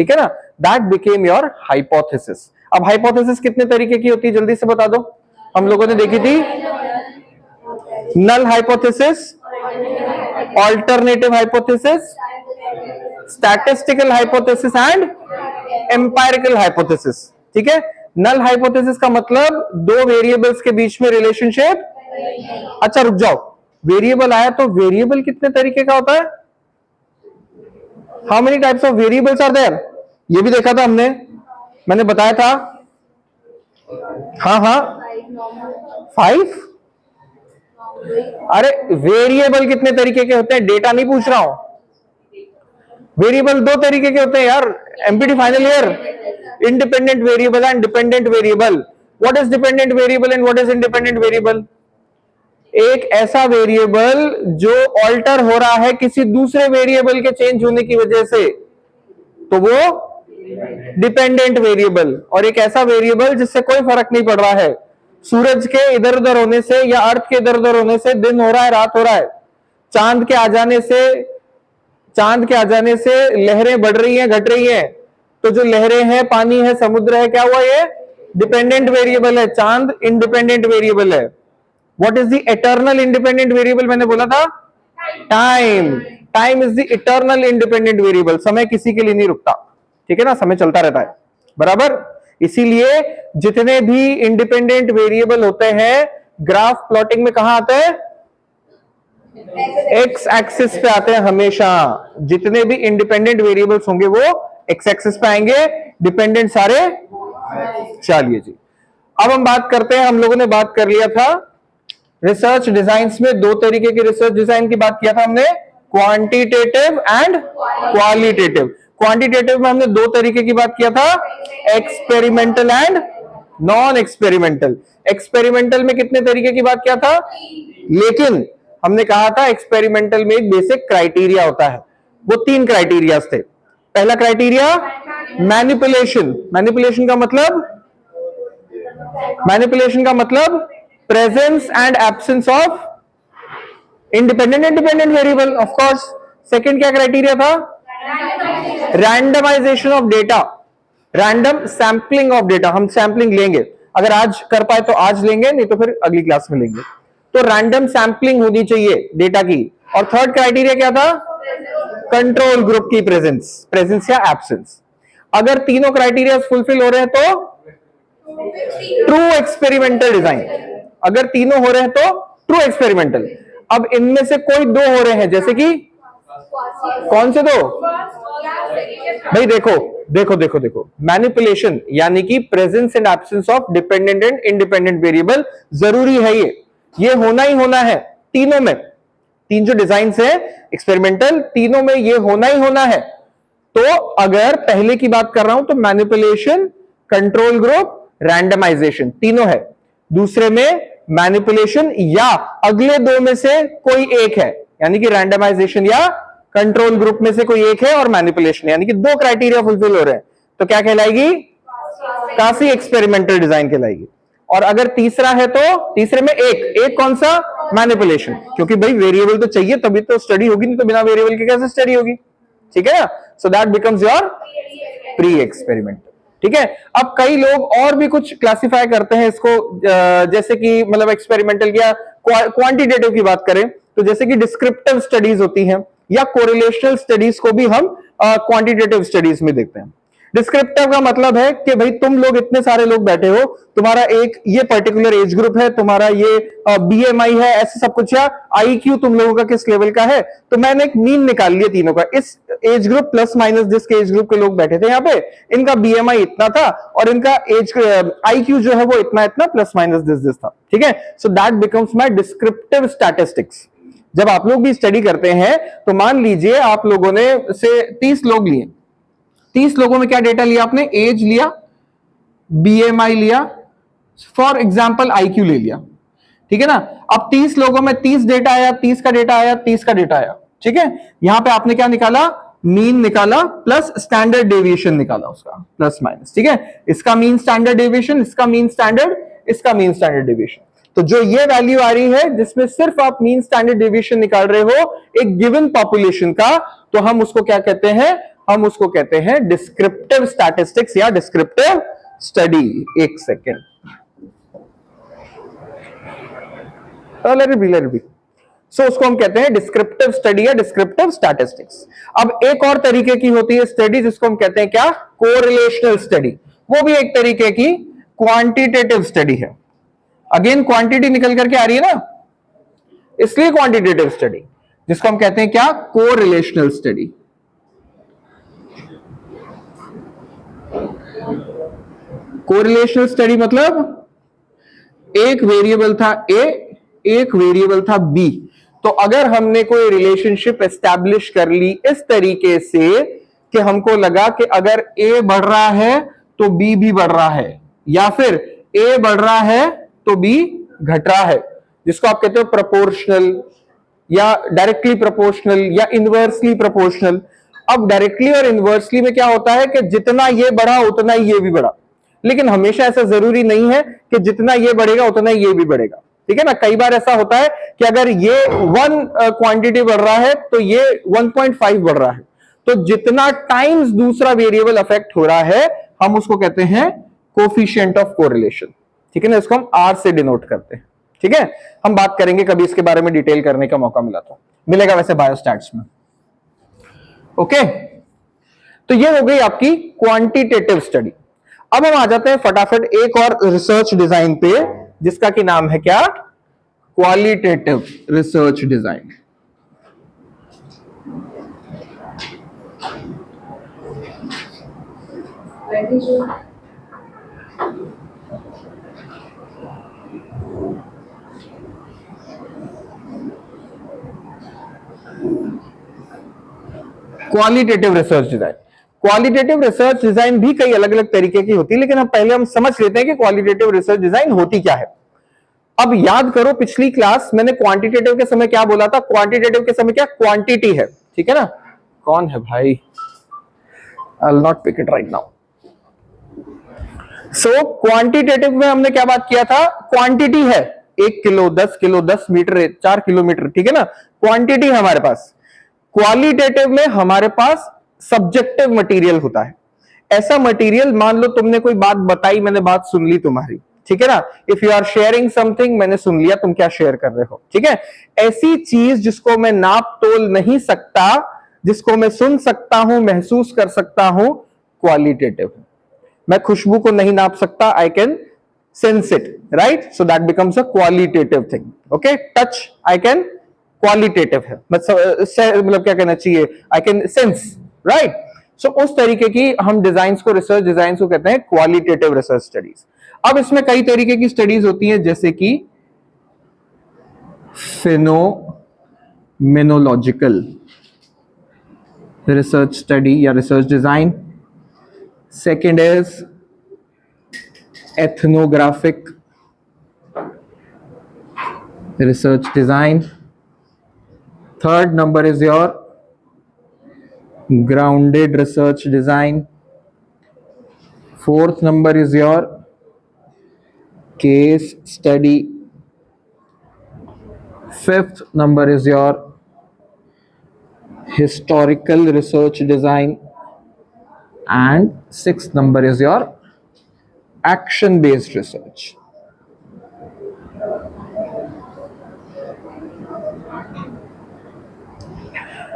ठीक है ना, दैट बिकेम योर हाइपोथेसिस। अब हाइपोथेसिस कितने तरीके की होती है जल्दी से बता दो, हम लोगों ने देखी थी null hypothesis, alternative hypothesis, statistical hypothesis and empirical hypothesis. ठीक है, नल हाइपोथेसिस का मतलब दो वेरिएबल्स के बीच में रिलेशनशिप। अच्छा रुक जाओ, वेरिएबल आया तो वेरिएबल कितने तरीके का होता है, how many types of variables are there, ये भी देखा था हमने, मैंने बताया था। हाँ हाँ 5। अरे वेरिएबल कितने तरीके के होते हैं, डेटा नहीं पूछ रहा हूं, वेरिएबल दो तरीके के होते हैं यार, empty final year, independent variable and dependent variable. What is dependent variable and what is independent variable? एक ऐसा वेरिएबल जो ऑल्टर हो रहा है किसी दूसरे वेरिएबल के चेंज होने की वजह से, तो वो डिपेंडेंट वेरिएबल। और एक ऐसा वेरिएबल जिससे कोई फर्क नहीं पड़ रहा है, सूरज के इधर उधर होने से या अर्थ के इधर उधर होने से दिन हो रहा है रात हो रहा है, चांद के आ जाने से लहरें बढ़ रही हैं घट रही हैं, तो जो लहरें हैं, पानी है, समुद्र है, क्या हुआ, ये डिपेंडेंट वेरिएबल है। चांद इंडिपेंडेंट वेरिएबल है। What is the eternal independent variable? मैंने बोला था time. Time is the eternal independent variable. समय किसी के लिए नहीं रुकता, ठीक है ना, समय चलता रहता है, बराबर। इसीलिए जितने भी इंडिपेंडेंट वेरिएबल होते हैं ग्राफ प्लॉटिंग में कहां आते हैं, एक्स एक्सिस पे आते हैं हमेशा। जितने भी इंडिपेंडेंट वेरिएबल्स होंगे वो एक्स एक्सिस पे आएंगे, डिपेंडेंट सारे। चलिए जी, अब हम बात करते हैं, हम लोगों ने बात कर लिया था रिसर्च डिजाइन्स में, दो तरीके के रिसर्च डिजाइन की बात किया था हमने, क्वांटिटेटिव एंड क्वालिटेटिव। क्वांटिटेटिव में हमने दो तरीके की बात किया था, experimental and non experimental. Experimental में कितने तरीके की बात किया था, लेकिन हमने कहा था एक्सपेरिमेंटल में एक बेसिक क्राइटेरिया होता है, वो 3 क्राइटेरियाज थे। पहला क्राइटेरिया मैनिपुलेशन। मैनिपुलेशन का मतलब presence and absence of independent independent variable, of course. Second क्या क्राइटेरिया था, randomization of data, random sampling of data. हम सैंपलिंग लेंगे, अगर आज कर पाए तो आज लेंगे, नहीं तो फिर अगली क्लास में लेंगे। तो रैंडम सैंपलिंग होनी चाहिए डेटा की। और थर्ड क्राइटेरिया क्या था, कंट्रोल ग्रुप की प्रेजेंस या एब्सेंस। अगर तीनों क्राइटेरिया फुलफिल हो रहे हैं तो ट्रू एक्सपेरिमेंटल डिजाइन। अगर तीनों हो रहे हैं तो ट्रू एक्सपेरिमेंटल। अब इनमें से कोई दो हो रहे हैं, जैसे कि कौन से दो भाई, देखो मैनिपुलेशन यानी कि presence and absence of dependent and independent variable जरूरी है, ये होना ही होना है तीनों में। तीन जो डिजाइन है एक्सपेरिमेंटल, तीनों में ये होना ही होना है। तो अगर पहले की बात कर रहा हूं तो मैनिपुलेशन, कंट्रोल ग्रुप, रैंडमाइजेशन तीनों है। दूसरे में मैनिपुलेशन या अगले दो में से कोई एक है, यानी कि रैंडमाइजेशन या कंट्रोल ग्रुप में से कोई एक है, और मैनिपुलेशन, यानी कि दो क्राइटेरिया फुलफिल हो रहे हैं, तो क्या कहलाएगी, काफी एक्सपेरिमेंटल डिजाइन कहलाएगी। और अगर तीसरा है तो तीसरे में एक कौन सा, मैनिपुलेशन, क्योंकि भाई वेरिएबल तो चाहिए तभी तो स्टडी होगी, नहीं तो बिना वेरिएबल के कैसे स्टडी होगी, ठीक है ना। सो that becomes your pre experimental, ठीक है। अब कई लोग और भी कुछ क्लासिफाई करते हैं इसको, जैसे कि मतलब एक्सपेरिमेंटल या क्वांटिटेटिव की बात करें तो जैसे कि डिस्क्रिप्टिव स्टडीज होती हैं, या कोरिलेशनल स्टडीज को भी हम क्वांटिटेटिव स्टडीज में देखते हैं। डिस्क्रिप्टिव का मतलब है कि भाई तुम लोग इतने सारे लोग बैठे हो, तुम्हारा एक ये पर्टिकुलर एज ग्रुप है, तुम्हारा ये बीएमआई है, ऐसे सब कुछ, या आईक्यू तुम लोगों का किस लेवल का है, तो मैंने एक मीन निकाल लिया तीनों का। इस एज ग्रुप प्लस माइनस जिसके एज ग्रुप के लोग बैठे थे यहाँ पे, इनका बीएमआई इतना था और इनका एज आईक्यू जो है वो इतना इतना प्लस माइनस दिस था, ठीक है। So that becomes my descriptive statistics. जब आप लोग भी स्टडी करते हैं तो मान लीजिए आप लोगों ने से 30 लोग लिए, 30 लोगों में क्या डेटा लिया आपने, एज लिया, बीएमआई लिया, फॉर एग्जांपल आईक्यू ले लिया, ठीक है ना। अब 30 लोगों में 30 डेटा आया, 30 का डेटा आया, 30 का डेटा आया, ठीक है। यहां पे आपने क्या निकाला, मीन निकाला प्लस स्टैंडर्ड डेविएशन निकाला, उसका प्लस माइनस, ठीक है। इसका मीन स्टैंडर्ड डेविएशन, इसका मीन स्टैंडर्ड, इसका मीन स्टैंडर्ड डेविएशन। तो जो ये वैल्यू आ रही है जिसमें सिर्फ आप मीन स्टैंडर्ड डेविएशन निकाल रहे हो एक गिवन पॉपुलेशन का, तो हम उसको क्या कहते हैं, हम उसको कहते हैं डिस्क्रिप्टिव स्टैटिस्टिक्स या डिस्क्रिप्टिव स्टडी। एक सेकेंड, सो उसको हम कहते हैं डिस्क्रिप्टिव स्टडी या डिस्क्रिप्टिव स्टैटिस्टिक्स। अब एक और तरीके की होती है स्टडी जिसको हम कहते हैं क्या, कोरिलेशनल स्टडी। वो भी एक तरीके की क्वांटिटेटिव स्टडी है। अगेन क्वांटिटी निकल करके आ रही है ना, इसलिए क्वांटिटेटिव स्टडी, जिसको हम कहते हैं क्या, कोरिलेशनल स्टडी। कोरिलेशनल स्टडी मतलब एक वेरिएबल था ए, एक वेरिएबल था बी, तो अगर हमने कोई रिलेशनशिप एस्टैब्लिश कर ली इस तरीके से कि हमको लगा कि अगर ए बढ़ रहा है तो बी भी बढ़ रहा है, या फिर ए बढ़ रहा है तो बी घट रहा है, जिसको आप कहते हो प्रोपोर्शनल या डायरेक्टली प्रोपोर्शनल या इनवर्सली प्रोपोर्शनल। अब डायरेक्टली और इनवर्सली में क्या होता है कि जितना ये बढ़ा उतना ही ये भी बढ़ा, लेकिन हमेशा ऐसा जरूरी नहीं है कि जितना ये बढ़ेगा उतना ही ये भी बढ़ेगा, ठीक है ना। कई बार ऐसा होता है कि अगर ये 1 क्वांटिटी बढ़ रहा है तो ये 1.5 बढ़ रहा है, तो जितना टाइम्स दूसरा वेरिएबल अफेक्ट हो रहा है हम उसको कहते हैं कोफिशिएंट ऑफ कोरिलेशन, ठीक है ना। इसको हम आर से डिनोट करते हैं, ठीक है। हम बात करेंगे कभी इसके बारे में डिटेल करने का मौका मिला तो मिलेगा वैसे बायोस्टैट्स में, ओके। तो ये हो गई आपकी क्वांटिटेटिव स्टडी। अब हम आ जाते हैं फटाफट एक और रिसर्च डिजाइन पे, जिसका की नाम है क्या, qualitative research design. Qualitative research design, qualitative research design भी कई अलग अलग तरीके की होती है, लेकिन पहले हम समझ लेते हैं कि क्वालिटेटिव रिसर्च डिजाइन होती क्या है। अब याद करो पिछली क्लास मैंने क्वांटिटेटिव के समय क्या बोला था, क्वांटिटेटिव के समय क्या, क्वांटिटी है, ठीक है ना। कौन है भाई, I will not pick it right now. So quantitative में हमने क्या बात किया था, क्वांटिटी है 1 किलो 10 किलो 10 मीटर 4 किलोमीटर, ठीक है ना, क्वांटिटी है हमारे पास। क्वालिटेटिव में हमारे पास सब्जेक्टिव मटेरियल होता है। ऐसा मटेरियल, मान लो तुमने कोई बात बताई, मैंने बात सुन ली तुम्हारी, ठीक है ना। If you are sharing something, मैंने सुन लिया तुम क्या शेयर कर रहे हो, ठीक है। ऐसी चीज जिसको मैं नाप तोल नहीं सकता, जिसको मैं सुन सकता हूं, महसूस कर सकता हूं, क्वालिटेटिव। मैं खुशबू को नहीं नाप सकता, I can sense it, right, so that becomes a qualitative thing, okay. Touch I can, qualitative है, मतलब क्या कहना चाहिए, आई कैन सेंस, राइट। सो उस तरीके की हम डिजाइन्स को, रिसर्च डिजाइन्स को कहते हैं क्वालिटेटिव रिसर्च स्टडीज। अब इसमें कई तरीके की स्टडीज होती हैं, जैसे कि फिनोमेनोलॉजिकल रिसर्च स्टडी या research design. Second is ethnographic research design. Third number is your grounded research design. Fourth number is your case study. Fifth number is your historical research design. And sixth number is your action based research.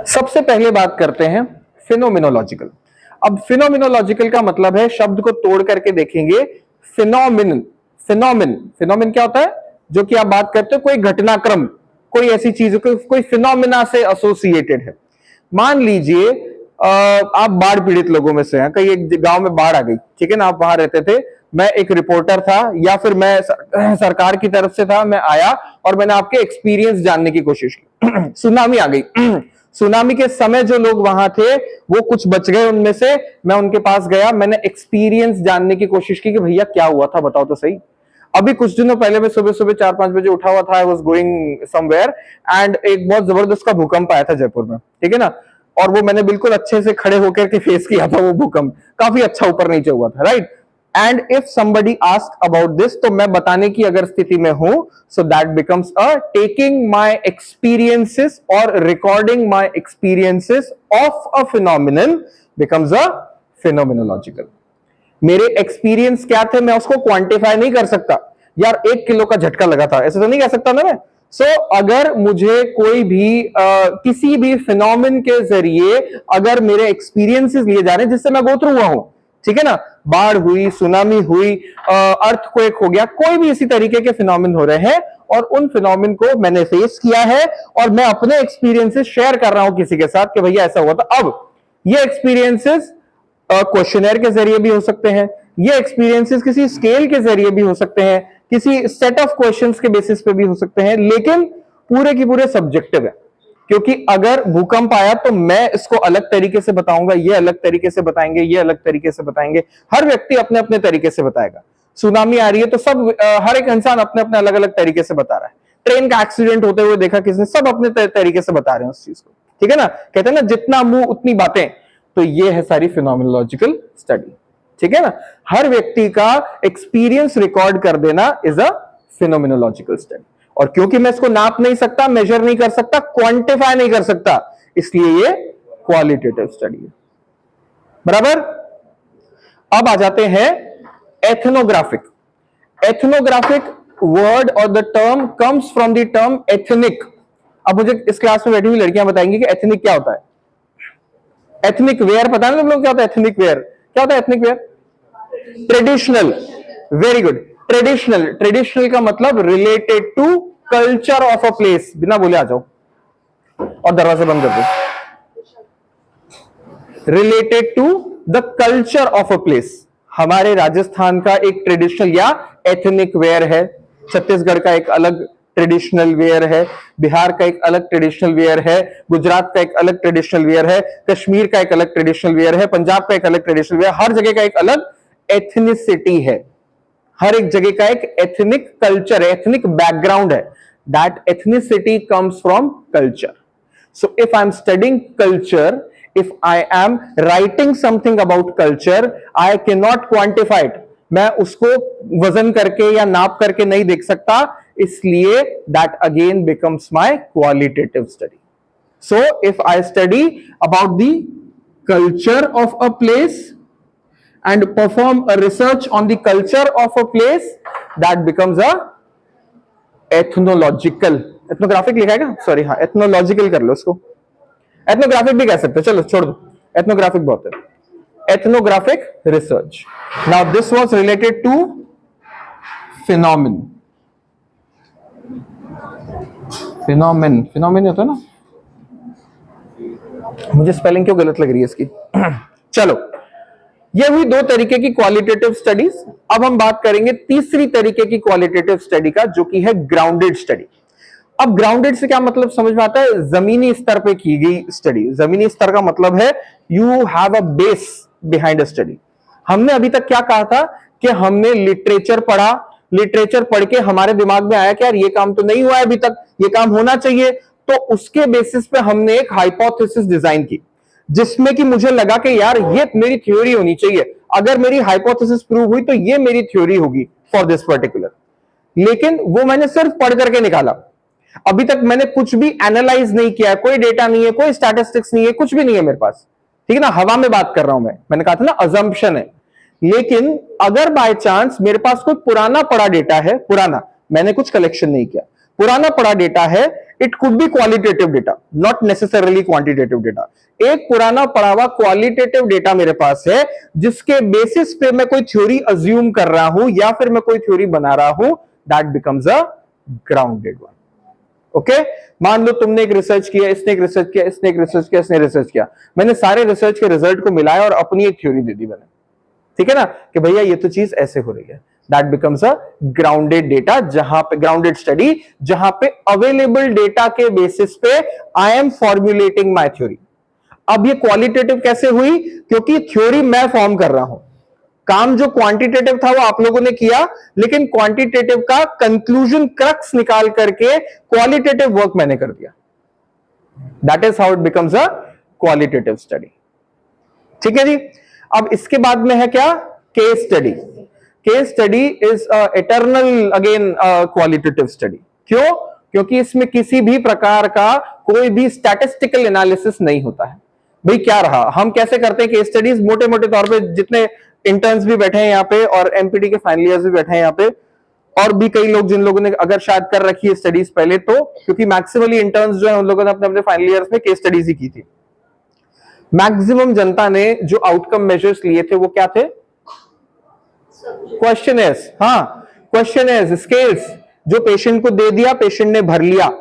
सबसे पहले बात करते हैं phenomenological. अब phenomenological का मतलब है, शब्द को तोड़ करके देखेंगे, फिनोमिन। फिनोमिन क्या होता है, जो कि आप बात करते हो कोई घटनाक्रम, कोई ऐसी चीज, कोई फिनोमिना से एसोसिएटेड है। मान लीजिए आप बाढ़ पीड़ित लोगों में से हैं, कहीं एक गांव में बाढ़ आ गई, ठीक है ना, आप वहां रहते थे, मैं एक रिपोर्टर था या फिर मैं सरकार की तरफ से था, मैं आया और मैंने आपके एक्सपीरियंस जानने की कोशिश की। सुनामी आ गई, सुनामी के समय जो लोग वहां थे वो कुछ बच गए, उनमें से मैं उनके पास गया, मैंने एक्सपीरियंस जानने की कोशिश की कि भैया क्या हुआ था, बताओ तो सही। अभी कुछ दिनों पहले मैं सुबह सुबह 4-5 बजे उठा हुआ था, I was going somewhere and एक बहुत जबरदस्त का भूकंप आया था जयपुर में, ठीक है ना, और वो मैंने बिल्कुल अच्छे से खड़े होकर के फेस किया था, वो भूकंप काफी अच्छा ऊपर नीचे हुआ था, right. And if somebody ask about this, तो मैं बताने की अगर स्थिति में हूं, so that becomes a taking my experiences और recording my experiences of a phenomenon becomes a phenomenological. मेरे एक्सपीरियंस क्या थे, मैं उसको क्वांटिफाई नहीं कर सकता। यार 1 किलो का झटका लगा था, ऐसे तो नहीं कह सकता ना मैं। अगर मुझे कोई भी किसी भी फिनोमेन के जरिए अगर मेरे एक्सपीरियंसेस लिए जा रहे हैं जिससे मैं गो थ्रू हुआ हूं, ठीक है ना, बाढ़ हुई, सुनामी हुई, अर्थक्वेक हो गया, कोई भी इसी तरीके के फिनोमेन हो रहे हैं और उन फिनोमेन को मैंने फेस किया है और मैं अपने एक्सपीरियंसेस शेयर कर रहा हूं किसी के साथ कि भैया ऐसा हुआ था। अब ये एक्सपीरियंसेस क्वेश्चनर के जरिए भी हो सकते हैं, ये एक्सपीरियंसेस किसी स्केल के जरिए भी हो सकते हैं, किसी सेट ऑफ क्वेश्चंस के बेसिस पे भी हो सकते हैं, लेकिन पूरे की पूरे सब्जेक्टिव है। क्योंकि अगर भूकंप आया तो मैं इसको अलग तरीके से बताऊंगा, ये अलग तरीके से बताएंगे, ये अलग तरीके से बताएंगे, हर व्यक्ति अपने अपने तरीके से बताएगा। सुनामी आ रही है तो सब हर एक इंसान अपने अपने अलग अलग तरीके से बता रहा है। ट्रेन का एक्सीडेंट होते हुए देखा किसने, सब अपने तरीके से बता रहे हैं उस चीज को, ठीक है ना। कहते हैं ना जितना मुंह उतनी बातें, तो ये है सारी फिनोमिनोलॉजिकल स्टडी, ठीक है ना। हर व्यक्ति का एक्सपीरियंस रिकॉर्ड कर देना इज अ फिनोमिनोलॉजिकल स्टडी। और क्योंकि मैं इसको नाप नहीं सकता, मेजर नहीं कर सकता, क्वांटिफाई नहीं कर सकता, इसलिए ये क्वालिटेटिव स्टडी है। बराबर। अब आ जाते हैं एथनोग्राफिक। एथनोग्राफिक वर्ड और the term comes from the term ethnic. अब मुझे इस क्लास में बैठी हुई लड़कियां बताएंगी कि एथनिक क्या होता है। एथनिक वेयर पता है ना लोग क्या होता है? एथनिक वेयर क्या होता है? Ethnic wear traditional. Very good. Traditional, traditional का मतलब related to culture of a place. बिना बोले आ जाओ और दरवाजा बंद कर दो। Related to the culture of a place. हमारे राजस्थान का एक ट्रेडिशनल या एथनिक वेयर है, छत्तीसगढ़ का एक अलग ट्रेडिशनल वेयर है, बिहार का एक अलग ट्रेडिशनल वेयर है, गुजरात का एक अलग ट्रेडिशनल वेयर है, कश्मीर का एक अलग ट्रेडिशनल वेयर है, पंजाब का एक अलग ट्रेडिशनल वेयर, हर जगह का एक अलग एथनिसिटी है, हर एक जगह का एक एथनिक कल्चर है, एथनिक बैकग्राउंड है। That ethnicity comes from culture. So if I am studying culture, if I am writing something about culture, I cannot quantify it. मैं उसको वजन करके या नाप करके नहीं देख सकता, इसलिए that again becomes my qualitative study. So if I study about the culture of a place and perform a research on the culture of a place, that becomes a ethnological. ethnographic लिखा है क्या? Sorry, हाँ, ethnological कर लो उसको। Ethnographic भी कह सकते हैं, चलो छोड़ दो, एथनोग्राफिक बहुत है। Ethnographic research. Now this was related to phenomenon. Phenomenon, phenomenon होता है ना, मुझे स्पेलिंग क्यों गलत लग रही है इसकी। चलो, ये हुई दो तरीके की क्वालिटेटिव स्टडीज। अब हम बात करेंगे तीसरी तरीके की क्वालिटेटिव स्टडी का, जो कि है ग्राउंडेड स्टडी। अब ग्राउंडेड से क्या मतलब समझ में आता है? जमीनी स्तर पे की गई स्टडी। जमीनी स्तर का मतलब है you have a base behind a study. हमने अभी तक क्या कहा था कि हमने लिटरेचर पढ़ा, लिटरेचर पढ़ के हमारे दिमाग में आया कि यार ये काम तो नहीं हुआ है अभी तक, ये काम होना चाहिए, तो उसके बेसिस पे हमने एक हाइपोथेसिस डिजाइन की, जिसमें कि मुझे लगा कि यार ये मेरी थ्योरी होनी चाहिए, अगर मेरी हाइपोथेसिस प्रूव हुई तो ये मेरी थ्योरी होगी फॉर दिस पर्टिकुलर। लेकिन वो मैंने सिर्फ पढ़ करके निकाला, अभी तक मैंने कुछ भी एनालाइज नहीं किया, कोई डेटा नहीं है, कोई स्टैटिस्टिक्स नहीं है, कुछ भी नहीं है मेरे पास, ठीक है ना। हवा में बात कर रहा हूं मैंने कहा था ना, अजम्पशन है। लेकिन अगर बाय चांस मेरे पास कोई पुराना पड़ा डेटा है, पुराना, मैंने कुछ कलेक्शन नहीं किया, पुराना पड़ा डेटा है, it could be qualitative data, not necessarily quantitative data. एक पुराना पड़ा हुआ क्वालिटेटिव डेटा मेरे पास है, जिसके बेसिस पे मैं कोई थ्योरी अज्यूम कर रहा हूं या फिर मैं कोई थ्योरी बना रहा हूं, that becomes a grounded one. Okay, मान लो तुमने एक रिसर्च किया, इसने एक रिसर्च किया, इसने एक रिसर्च किया, इसने रिसर्च किया, मैंने सारे रिसर्च के रिजल्ट को मिलाया और अपनी एक थ्योरी दे दी मैंने, ठीक है ना, कि भैया ये तो चीज ऐसे हो रही है। That becomes a grounded data, जहां पे ग्राउंडेड स्टडी, जहां पे अवेलेबल डेटा के बेसिस पे I am formulating my theory. अब ये क्वालिटेटिव कैसे हुई? क्योंकि थ्योरी मैं फॉर्म कर रहा हूं, काम जो क्वांटिटेटिव था वो आप लोगों ने किया, लेकिन क्वांटिटेटिव का कंक्लूजन क्रक्स निकाल करके क्वालिटेटिव वर्क मैंने कर दिया। That is how it becomes a qualitative study, ठीक है जी। अब इसके बाद में है क्या? Case study. Case study is eternal again qualitative study. क्यों? क्योंकि इसमें किसी भी प्रकार का कोई भी स्टैटिस्टिकल एनालिसिस नहीं होता है। भाई क्या रहा, हम कैसे करते हैं केस स्टडीज, मोटे मोटे तौर पे जितने इंटर्न्स भी बैठे हैं यहाँ पे और एमपीटी के फाइनल ईयर्स भी बैठे हैं यहाँ पे, और भी कई लोग जिन लोगों ने अगर शायद कर रखी है स्टडीज पहले, तो क्योंकि मैक्सिमली इंटर्न्स जो है उन लोगों ने अपने अपने फाइनल ईयर्स में केस स्टडीज ही की थी। मैक्सिमम जनता ने जो आउटकम मेजर्स लिए थे वो क्या थे? क्वेश्चनर्स, हाँ क्वेश्चनर्स, स्केल्स, जो पेशेंट को दे दिया, पेशेंट ने भर लिया,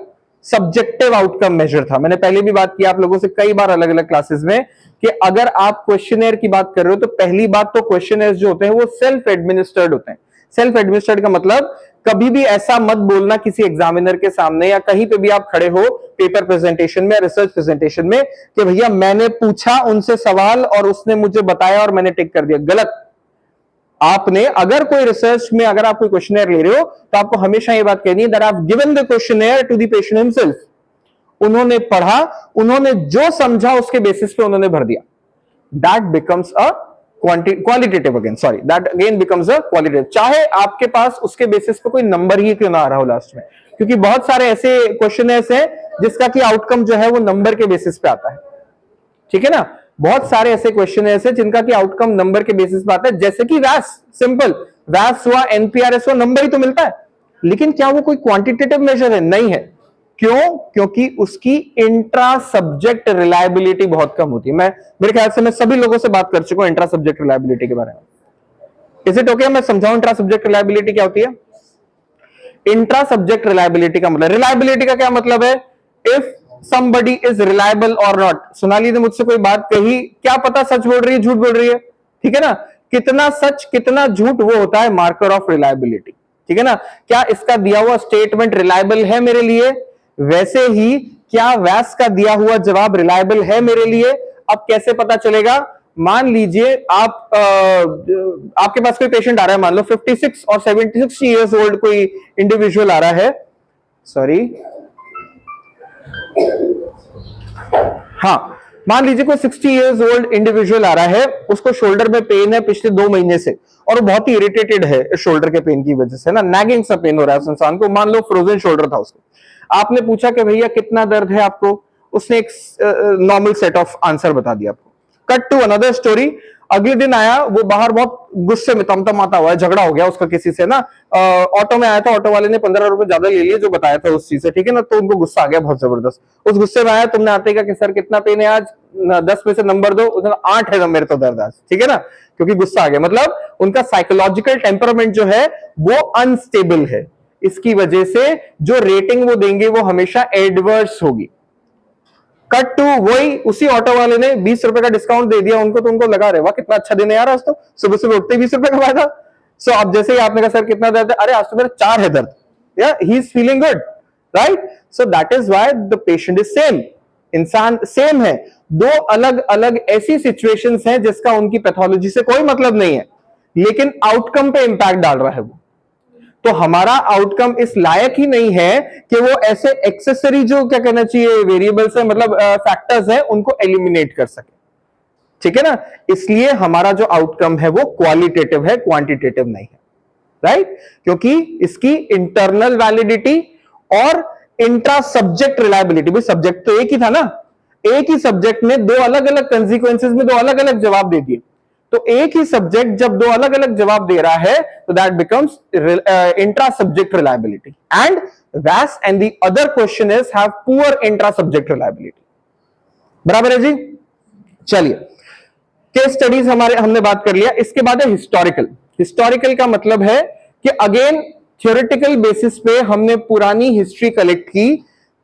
सब्जेक्टिव आउटकम मेजर था। मैंने पहले भी बात की आप लोगों से कई बार अलग अलग क्लासेस में कि अगर आप क्वेश्चनर की बात कर रहे हो तो पहली बात तो क्वेश्चनर्स जो होते हैं वो सेल्फ एडमिनिस्टर्ड होते हैं। सेल्फ एडमिनिस्टर्ड का मतलब कभी भी ऐसा मत बोलना किसी एग्जामिनर के सामने या कहीं पे भी आप खड़े हो पेपर प्रेजेंटेशन में, रिसर्च प्रेजेंटेशन में, कि भैया मैंने पूछा उनसे सवाल और उसने मुझे बताया और मैंने टिक कर दिया। गलत। आपने अगर कोई रिसर्च में अगर आप कोई क्वेश्चनर ले रहे हो तो आपको हमेशा ये बात कहनी है that I have given the questionnaire to the patient himself. उन्होंने पढ़ा, उन्होंने जो समझा उसके बेसिस पे उन्होंने भर दिया। That becomes a qualitative again, sorry, that again becomes a qualitative, चाहे आपके पास उसके बेसिस पे कोई नंबर ही क्यों ना आ रहा हो लास्ट में, क्योंकि बहुत सारे ऐसे क्वेश्चनर्स हैं जिसका कि आउटकम जो है वो नंबर के बेसिस पे आता है। ठीक है ना, बहुत सारे ऐसे क्वेश्चन ऐसे जिनका कि आउटकम नंबर के बेसिस पे आता है, जैसे कि वैस, सिंपल वैस हुआ, एनपीआरएस हुआ, नंबर ही तो मिलता है। लेकिन क्या वो कोई क्वांटिटेटिव मेजर है? नहीं है। क्यों? क्योंकि उसकी इंट्रा सब्जेक्ट रिलायबिलिटी बहुत कम होती है। मैं मेरे ख्याल से मैं सभी लोगों से बात कर चुका हूं इंट्रा सब्जेक्ट रिलायबिलिटी के बारे में। इज इट ओके मैं समझाऊं इंट्रा सब्जेक्ट रिलायबिलिटी क्या होती है? इंट्रा सब्जेक्ट रिलायबिलिटी का मतलब, रिलायबिलिटी का क्या मतलब है? If somebody is reliable or not। Sonali ने मुझसे कोई बात कही, क्या पता सच बोल रही है झूठ बोल रही है, ठीक है ना, कितना सच कितना झूठ वो होता है मार्कर ऑफ रिलायबिलिटी। ठीक है ना, क्या इसका दिया हुआ स्टेटमेंट रिलायबल है मेरे लिए, वैसे ही क्या वैस का दिया हुआ जवाब रिलायबल है मेरे लिए। अब कैसे पता चलेगा? मान लीजिए आप आपके पास कोई पेशेंट आ रहा है, मान लो 56 और 76 ईयर्स ओल्ड कोई इंडिविजुअल आ रहा है, सॉरी, हाँ मान लीजिए कोई 60 इयर्स ओल्ड इंडिविजुअल आ रहा है, उसको शोल्डर में पेन है पिछले 2 महीने से और वो बहुत ही इरिटेटेड है इस शोल्डर के पेन की वजह से ना, नैगिंग सा पेन हो रहा है उस इंसान को, मान लो फ्रोजन शोल्डर था उसको। आपने पूछा कि भैया कितना दर्द है आपको, उसने एक नॉर्मल सेट ऑफ आंसर बता दिया आपको। कट टू अनदर स्टोरी, अगले दिन आया वो बाहर बहुत गुस्से में तमतमाता हुआ है, झगड़ा हो गया उसका किसी से ना, ऑटो में आया था, ऑटो वाले ने 15 रुपए ज्यादा ले लिए जो बताया था उस चीज से, ठीक है ना, तो उनको गुस्सा आ गया बहुत जबरदस्त। उस गुस्से में आया, तुमने आते का कि सर कितना पेन है आज, 10 में से नंबर दो, उसने 8 है मेरे तो दर्द आज, ठीक है ना, क्योंकि गुस्सा आ गया। मतलब उनका साइकोलॉजिकल टेम्परामेंट जो है वो अनस्टेबल है, इसकी वजह से जो रेटिंग वो देंगे वो हमेशा एडवर्स होगी। कट टू वही उसी ऑटो वाले ने 20 रुपए का डिस्काउंट दे दिया उनको, तो उनको लगा रहे वाह कितना अच्छा दिन है यार आज तो, सुबह सुबह उठते 20 रुपए का फायदा। सो अब जैसे ही आपने कहा सर कितना दर्द है, अरे आज तो मेरा 4 है दर्द, या he is feeling good, right. So that is why the patient is same, इंसान सेम है। दो अलग अलग ऐसी सिचुएशंस हैं जिसका उनकी पैथोलॉजी से कोई मतलब नहीं है, लेकिन आउटकम पे इंपैक्ट डाल रहा है वो। तो हमारा आउटकम इस लायक ही नहीं है कि वो ऐसे एक्सेसरी जो क्या कहना चाहिए वेरिएबल्स है, मतलब फैक्टर्स है, उनको एलिमिनेट कर सके, ठीक है ना। इसलिए हमारा जो आउटकम है वो क्वालिटेटिव है, क्वांटिटेटिव नहीं है, राइट। क्योंकि इसकी इंटरनल वैलिडिटी और इंट्रा सब्जेक्ट रिलायबिलिटी, भाई सब्जेक्ट तो एक ही था ना, एक ही सब्जेक्ट ने दो अलग अलग कंसिक्वेंसेज में दो अलग अलग जवाब दे दिए, तो एक ही सब्जेक्ट जब दो अलग अलग जवाब दे रहा है तो that becomes intra subject reliability, and was and the other questioners have poor intra subject reliability. बराबर है जी। चलिए केस स्टडीज हमने बात कर लिया। इसके बाद है हिस्टोरिकल। हिस्टोरिकल का मतलब है कि अगेन थ्योरेटिकल बेसिस पे हमने पुरानी हिस्ट्री कलेक्ट की,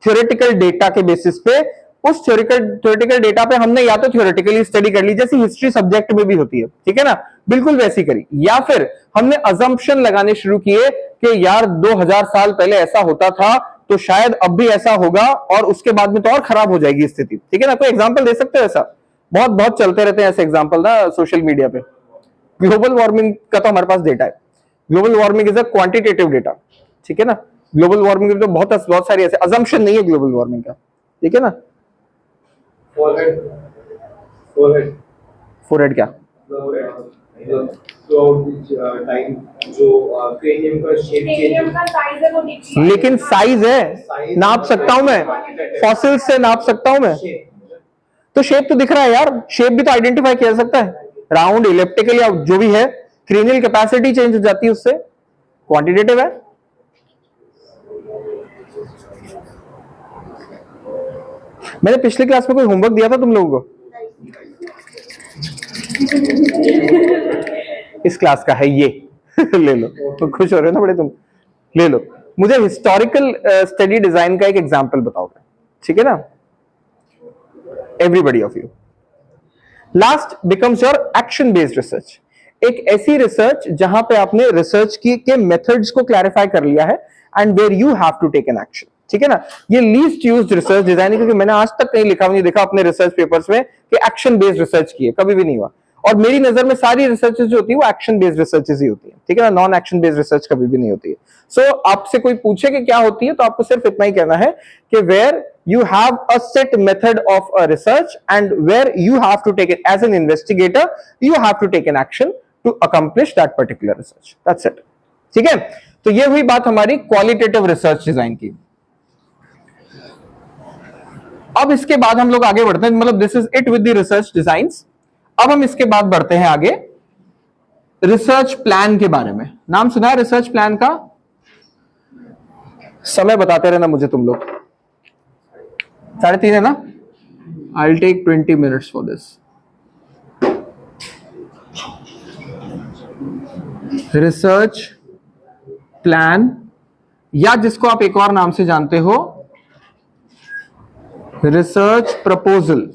थ्योरेटिकल डेटा के बेसिस पे, उस थ्योरेटिकल डेटा पे हमने या तो थ्योरेटिकली स्टडी कर ली जैसे हिस्ट्री सब्जेक्ट में भी होती है, ठीक है ना, बिल्कुल वैसी करी, या फिर हमने अजम्पशन लगाने शुरू किए कि यार 2000 साल पहले ऐसा होता था तो शायद अब भी ऐसा होगा और उसके बाद में तो और खराब हो जाएगी स्थिति, ठीक है ना। कोई एग्जांपल दे सकते हो ऐसा? बहुत बहुत चलते रहते हैं ऐसे एग्जांपल ना सोशल मीडिया पे। ग्लोबल वार्मिंग का तो हमारे पास डेटा है, global warming is a quantitative data, ठीक है ना। ग्लोबल वार्मिंग में तो बहुत सारी ऐसे अजम्पशन नहीं है ग्लोबल वार्मिंग का, ठीक है ना। फोरहेड क्या? टाइम जो क्रेनियम का शेप साइज है वो दिखती है, लेकिन साइज है, नाप सकता हूं मैं, फॉसिल से नाप सकता हूं मैं, तो शेप तो दिख रहा है यार, शेप भी तो आइडेंटिफाई किया जा सकता है, राउंड, इलिप्टिकल या जो भी है। क्रेनियल कैपेसिटी चेंज हो जाती है उससे, क्वांटिटेटिव है। मैंने पिछले क्लास में कोई होमवर्क दिया था तुम लोगों को? इस क्लास का है ये। ले लो, तो खुश हो रहे हो ना बड़े तुम, ले लो। मुझे हिस्टोरिकल स्टडी डिजाइन का एक एग्जांपल बताओगे, ठीक है ना? Everybody of you. Last becomes your action based research, एक ऐसी रिसर्च जहां पे आपने रिसर्च की के मेथड्स को क्लैरिफाई कर लिया है and where you have to take an action, ठीक है ना? ये लीस्ट यूज्ड रिसर्च डिजाइन है, क्योंकि मैंने आज तक कहीं लिखा नहीं देखा अपने रिसर्च पेपर्स में कि एक्शन बेस्ड रिसर्च की है, कभी भी नहीं हुआ। और मेरी नजर में सारी रिसर्चेस जो होती है वो एक्शन बेस्ड रिसर्चेस ही होती है, ठीक है ना? नॉन एक्शन बेस्ड रिसर्च कभी भी नहीं होती है। सो आपसे कोई पूछे कि क्या होती है, तो आपको सिर्फ इतना ही कहना है कि where you have a set method of a research and where you have to take it as an investigator, you have to take an action to accomplish that particular research. That's it. ठीक है? तो ये हुई बात हमारी qualitative research design की। अब इसके बाद हम लोग आगे बढ़ते हैं, मतलब this is it with the research designs. अब हम इसके बाद बढ़ते हैं आगे रिसर्च प्लान के बारे में। नाम सुना है रिसर्च प्लान का? समय बताते रहना मुझे तुम लोग। 3:30 है ना? I'll take 20 minutes for this. Research plan, या जिसको आप एक और नाम से जानते हो research proposal.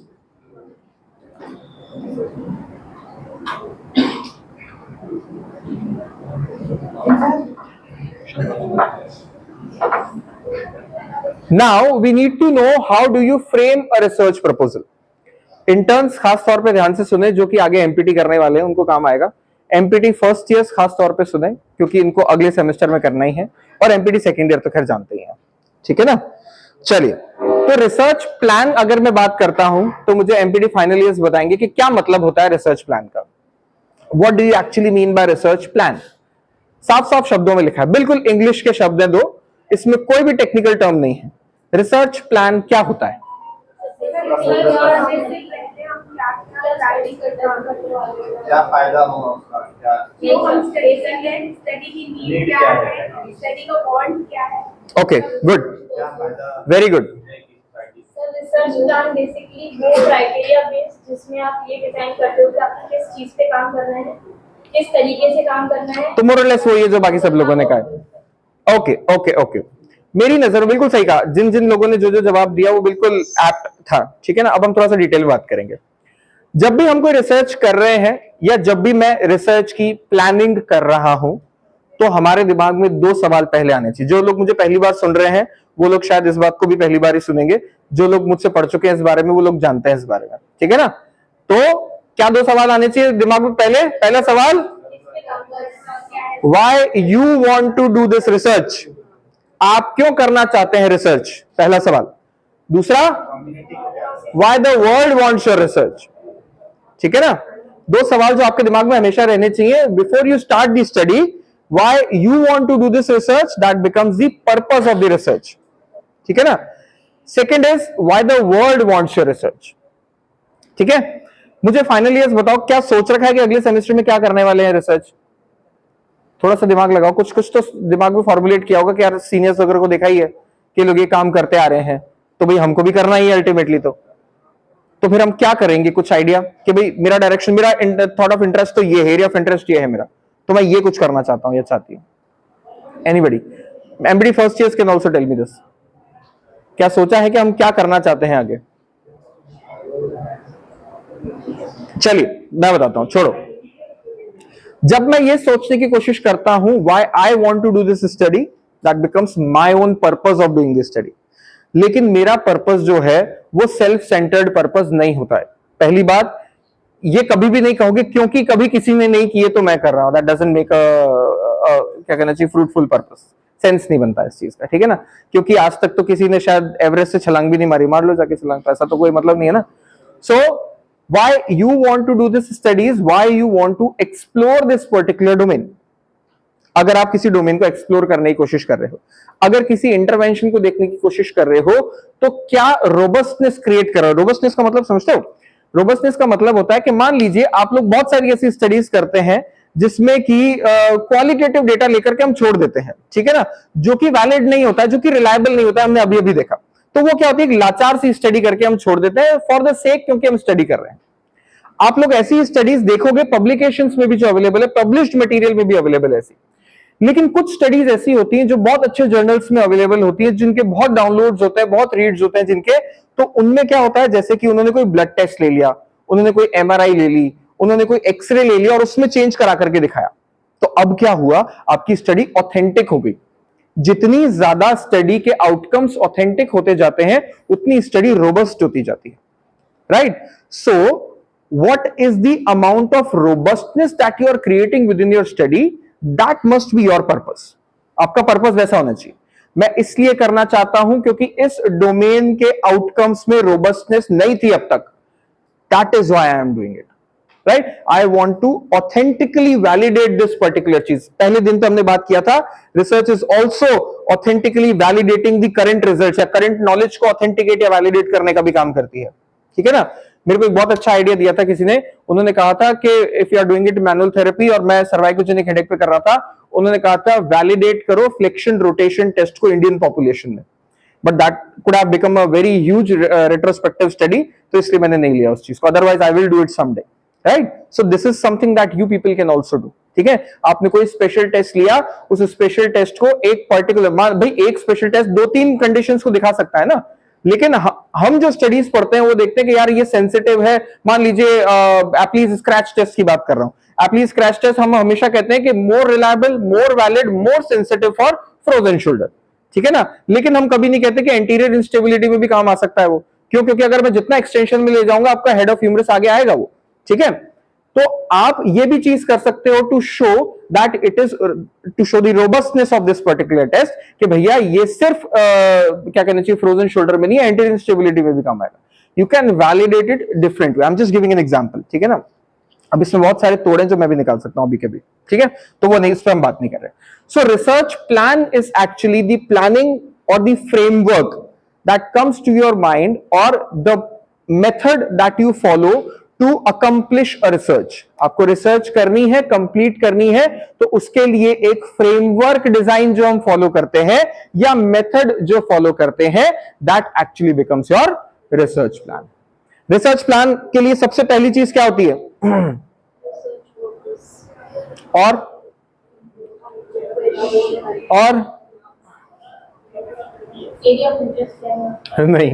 Now we need to know how do you frame a research proposal. Interns खास तौर पे ध्यान से सुने, जो कि आगे एमपीटी करने वाले हैं उनको काम आएगा। एमपीटी फर्स्ट ईयर्स खास तौर पे सुने, क्योंकि इनको अगले सेमेस्टर में करना ही है, और एमपीटी सेकेंड ईयर तो खैर जानते ही हैं, ठीक है ना? चलिए, तो रिसर्च प्लान अगर मैं बात करता हूं तो मुझे एमपीटी फाइनल ईयर्स बताएंगे कि क्या मतलब होता है रिसर्च प्लान का। What do you actually mean by research plan? साफ साफ शब्दों में लिखा है, बिल्कुल इंग्लिश के शब्द हैं दो, इसमें कोई भी टेक्निकल टर्म नहीं है। रिसर्च प्लान क्या होता है? क्या फायदा होगा उसका, क्या स्टडी की नीड क्या है, स्टडी का बॉन्ड क्या है। ओके, गुड, क्या फायदा, very good. Research plan basically वो क्राइटेरिया बेस्ड जिसमें आप ये डिजाइन करते हो कि आपको किस चीज पे काम करना है, किस तरीके से काम करना है। तो मोर और लेस वो ये जो बाकी सब लोगों ने कहा है। ओके ओके ओके, मेरी नजर में बिल्कुल सही कहा। जिन जिन लोगों ने जो जो जवाब दिया वो बिल्कुल एप्ट था, ठीक है ना? अब हम थोड़ा सा डिटेल में बात करेंगे। जब भी हम कोई रिसर्च कर रहे हैं या जब भी मैं रिसर्च की प्लानिंग कर रहा हूं, तो हमारे दिमाग में दो सवाल पहले आने चाहिए। जो लोग मुझे पहली बार सुन रहे हैं वो लोग शायद इस बात को भी पहली बार ही सुनेंगे, जो लोग मुझसे पढ़ चुके हैं इस बारे में वो लोग जानते हैं इस बारे में, ठीक है ना? तो क्या दो सवाल आने चाहिए दिमाग में? पहला सवाल, why you want to do this research, आप क्यों करना चाहते हैं रिसर्च, पहला सवाल। दूसरा, why the world wants your research, ठीक है ना? दो सवाल जो आपके दिमाग में हमेशा रहने चाहिए before you start the study. Why you want to do this research, that becomes the purpose of the research, ठीक है ना? Second is why the world wants your research, ठीक है? मुझे फाइनल ईयर्स बताओ, क्या सोच रखा है कि अगले सेमेस्टर में क्या करने वाले हैं रिसर्च? थोड़ा सा दिमाग लगाओ, कुछ कुछ तो दिमाग में फॉर्मुलेट किया होगा कि यार सीनियर्स वगैरह को देखा ही है कि लोग ये काम करते आ रहे हैं, तो भाई हमको भी करना ही है अल्टीमेटली। तो फिर हम क्या करेंगे? कुछ आइडिया कि भाई मेरा डायरेक्शन, मेरा थॉट ऑफ इंटरेस्ट तो ये है, एरिया ऑफ इंटरेस्ट ये है मेरा, तो मैं ये कुछ करना चाहता हूं या चाहती हूं। Anybody? MBD first years can also tell me this. क्या सोचा है कि हम क्या करना चाहते हैं आगे? चलिए मैं बताता हूं, छोड़ो। जब मैं ये सोचने की कोशिश करता हूं why I want to do this study, that becomes my own purpose of doing this study. लेकिन मेरा पर्पस जो है वो सेल्फ सेंटर्ड पर्पस नहीं होता है। पहली बात, ये कभी भी नहीं कहोगे क्योंकि कभी किसी ने नहीं किए तो मैं कर रहा हूं, दैट डजंट मेक क्या कहना चाहिए, फ्रूटफुल पर्पस। सेंस नहीं बनता इस चीज का, ठीक है ना? क्योंकि आज तक तो किसी ने शायद एवरेस्ट से छलांग भी नहीं मारी, मार लो जाके छलांग, ऐसा तो कोई मतलब नहीं है ना। सो why you want to do this studies, why you want to explore this particular domain, अगर आप किसी डोमेन को एक्सप्लोर करने की कोशिश कर रहे हो, अगर किसी इंटरवेंशन को देखने की कोशिश कर रहे हो, तो क्या रोबस्टनेस क्रिएट कर रहे हो? रोबस्टनेस का मतलब समझते हो? रोबस्टनेस का मतलब होता है कि मान लीजिए आप लोग बहुत सारी ऐसी स्टडीज करते हैं जिसमें कि क्वालिटेटिव डेटा लेकर के हम छोड़ देते हैं, ठीक है ना, जो कि वैलिड नहीं होता है, जो कि रिलायबल नहीं होता है, हमने अभी अभी देखा। तो वो क्या होती है, एक लाचार सी स्टडी करके हम छोड़ देते हैं फॉर द सेक, क्योंकि हम स्टडी कर रहे हैं। आप लोग ऐसी स्टडीज देखोगे पब्लिकेशंस में भी जो अवेलेबल है, पब्लिश्ड मटेरियल में भी अवेलेबल है ऐसी। लेकिन कुछ स्टडीज ऐसी होती हैं जो बहुत अच्छे जर्नल्स में अवेलेबल होती है, जिनके बहुत डाउनलोड्स होते हैं, बहुत रीड्स होते हैं जिनके, तो उनमें क्या होता है, जैसे कि उन्होंने कोई ब्लड टेस्ट ले लिया, उन्होंने कोई एमआरआई ले ली, उन्होंने कोई एक्सरे ले लिया और उसमें चेंज करा करके दिखाया। तो अब क्या हुआ, आपकी स्टडी ऑथेंटिक हो गई। जितनी ज्यादा स्टडी के आउटकम्स ऑथेंटिक होते जाते हैं, उतनी स्टडी रोबस्ट होती जाती है, right? So what is the amount of robustness that you are creating within your study, that must be your purpose. आपका पर्पस वैसा होना चाहिए। मैं इसलिए करना चाहता हूं क्योंकि इस डोमेन के आउटकम्स में रोबस्टनेस नहीं थी अब तक। That is why I am doing it, right? I want to authentically validate this particular चीज। पहले दिन तो हमने बात किया था, research is also authentically validating the current results, या करंट नॉलेज को ऑथेंटिकेट या वैलिडेट करने का भी काम करती है, ठीक है ना? मेरे को एक बहुत अच्छा आइडिया दिया था किसी ने, उन्होंने कहा था कि if you are doing it manual therapy, और मैं सर्वाइकोजेनिक हेडेक पे कर रहा था, उन्होंने कहा था वैलिडेट करो फ्लेक्शन रोटेशन टेस्ट को इंडियन पॉपुलेशन में, but that could have become a very huge retrospective study, तो इसलिए मैंने नहीं लिया उस चीज को, otherwise I will do it someday, right? So this is something that you people can also do, ठीक है? आपने कोई स्पेशल टेस्ट लिया, उस स्पेशल टेस्ट को एक पर्टिकुलर, भाई एक स्पेशल टेस्ट 2-3 कंडीशंस को दिखा सकता है ना, लेकिन हम जो स्टडीज पढ़ते हैं वो देखते हैं कि यार ये सेंसिटिव है। मान लीजिए एप्लीज स्क्रैच टेस्ट की बात कर रहा हूं, एप्लीज स्क्रैच टेस्ट हम हमेशा कहते हैं कि more reliable, more valid, more sensitive for frozen shoulder, ठीक है ना? लेकिन हम कभी नहीं कहते कि एंटीरियर इंस्टेबिलिटी में भी काम आ सकता है वो। क्यों? क्योंकि अगर मैं जितना एक्सटेंशन में ले जाऊंगा, आपका हेड ऑफ ह्यूमरस आगे आएगा वो, ठीक है? तो आप ये भी चीज कर सकते हो to show that it is, to show the robustness of this particular test, कि भैया ये सिर्फ क्या कहना चाहिए, फ्रोजन शोल्डर में नहीं, एंटीरियर इंस्टेबिलिटी में भी काम आएगा। You can validate it different way. I am just giving an example, ठीक है ना? अब इसमें बहुत सारे तोड़े जो मैं भी निकाल सकता हूं अभी के भी, ठीक है? तो वो नहीं, इस पर हम बात नहीं कर रहे। So research plan is actually the planning और the framework that comes to your mind, और the method that you follow to accomplish a research. आपको रिसर्च करनी है, कंप्लीट करनी है, तो उसके लिए एक फ्रेमवर्क डिजाइन जो हम फॉलो करते हैं, या मेथड जो फॉलो करते हैं, that actually becomes your research plan. Research plan के लिए सबसे पहली चीज क्या होती है? और एरिया ऑफ इंटरेस्ट नहीं,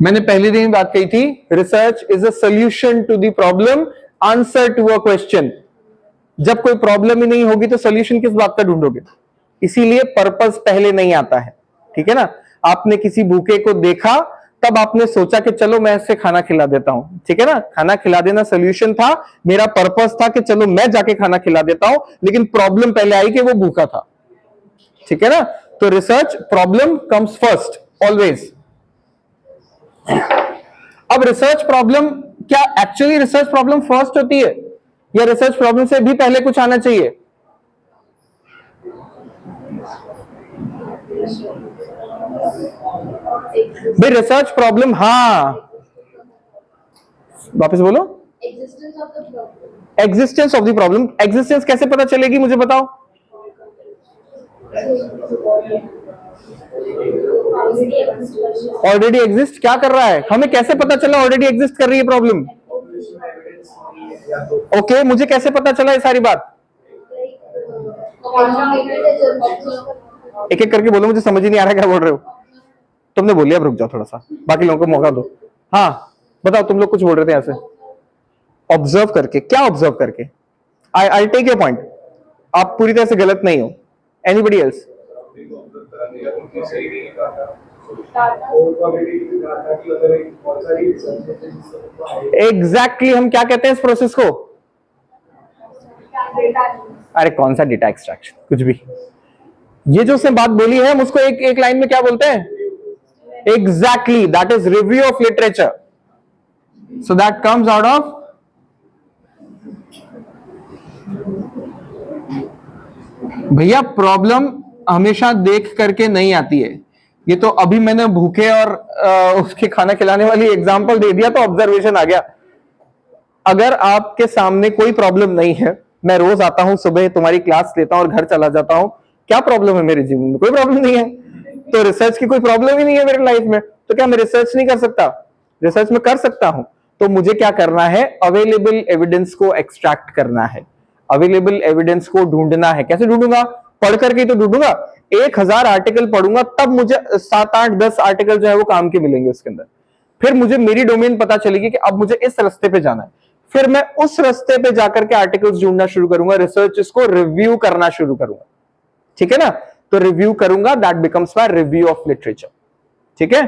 मैंने पहले दिन बात कही थी, research is a solution to the problem, answer to a question. जब कोई प्रॉब्लम ही नहीं होगी तो सोल्यूशन किस बात का ढूंढोगे? इसीलिए पर्पस पहले नहीं आता है, ठीक है ना? आपने किसी भूखे को देखा, तब आपने सोचा कि चलो मैं इससे खाना खिला देता हूं, ठीक है ना? खाना खिला देना सोल्यूशन था, मेरा पर्पस था कि चलो मैं जाके खाना खिला देता हूं, लेकिन प्रॉब्लम पहले आई कि वो भूखा था, ठीक है ना? तो research, problem comes first always. अब रिसर्च प्रॉब्लम, क्या एक्चुअली रिसर्च प्रॉब्लम फर्स्ट होती है, या रिसर्च प्रॉब्लम से भी पहले कुछ आना चाहिए? भाई रिसर्च प्रॉब्लम, हाँ वापस बोलो। Existence of the problem. Existence of the problem, existence कैसे पता चलेगी मुझे बताओ? ऑलरेडी एग्जिस्ट क्या कर रहा है, हमें कैसे पता चला ऑलरेडी एग्जिस्ट कर रही है प्रॉब्लम? ओके, मुझे कैसे पता चला ये सारी बात? एक एक करके बोलो, मुझे समझ ही नहीं आ रहा क्या बोल रहे हो। तुमने बोल लिया, रुक जाओ थोड़ा सा, बाकी लोगों को मौका दो। हाँ बताओ, तुम लोग कुछ बोल रहे थे ऐसे। ऑब्जर्व करके, क्या ऑब्जर्व करके? आई टेक योर पॉइंट, आप पूरी तरह से गलत नहीं हो। Anybody else? एग्जैक्टली, हम क्या कहते हैं इस प्रोसेस को? अरे कौन सा डेटा एक्सट्रैक्शन, कुछ भी। ये जो उसने बात बोली है, हम उसको एक एक लाइन में क्या बोलते हैं? Exactly, that is review of literature. So that comes out of भैया प्रॉब्लम हमेशा देख करके नहीं आती है। ये तो अभी मैंने भूखे और उसके खाना खिलाने वाली एग्जांपल दे दिया तो ऑब्जर्वेशन आ गया। अगर आपके सामने कोई प्रॉब्लम नहीं है, मैं रोज आता हूं, सुबह तुम्हारी क्लास लेता हूं और घर चला जाता हूं, क्या प्रॉब्लम है मेरे जीवन में? कोई प्रॉब्लम नहीं है। तो रिसर्च की कोई प्रॉब्लम ही नहीं है मेरी लाइफ में, तो क्या मैं रिसर्च नहीं कर सकता? रिसर्च में कर सकता हूं। तो मुझे क्या करना है? अवेलेबल एविडेंस को एक्सट्रैक्ट करना है, अवेलेबल एविडेंस को ढूंढना है। कैसे ढूंढूंगा? पढ़ करके तो ढूंढूंगा। 1000 आर्टिकल पढ़ूंगा तब मुझे 7, 8, 10 आर्टिकल जो है वो काम के मिलेंगे उसके अंदर। फिर मुझे मेरी डोमेन पता चलेगी कि अब मुझे इस रास्ते पे जाना है। फिर मैं उस रास्ते पे जाकर के आर्टिकल्स ढूंढना शुरू करूंगा, रिसर्च इसको रिव्यू करना शुरू करूंगा। ठीक है ना? तो रिव्यू करूंगा, that becomes my review of literature. ठीक है?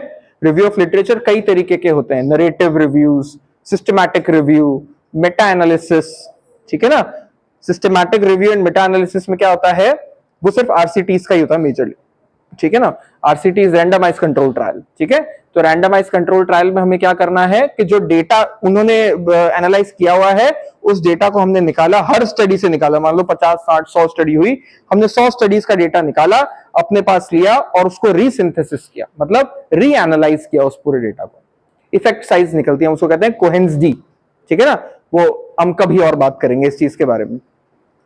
रिव्यू ऑफ लिटरेचर कई तरीके के होते हैं, narrative reviews, systematic review, Meta analysis. ठीक है ना? Systematic review and Meta analysis में क्या होता है? वो सिर्फ आरसीटीज का ही होता है मेजरली। ठीक है ना? RCTs randomise control trial. ठीक है? तो रैंडमाइज कंट्रोल ट्रायल में हमें क्या करना है कि जो डेटा उन्होंने एनालाइज किया हुआ है उस डेटा को हमने निकाला, हर स्टडी से निकाला। मान लो 50, 60, 100 स्टडी हुई, हमने 100 स्टडीज का डेटा निकाला, अपने पास लिया और उसको रीसिंथेसिस किया, मतलब रीएनालाइज किया उस पूरे डेटा को। इफेक्ट साइज निकलती है, उसको कहते हैं कोहेंस डी। ठीक है ना? वो हम कभी और बात करेंगे इस चीज के बारे में।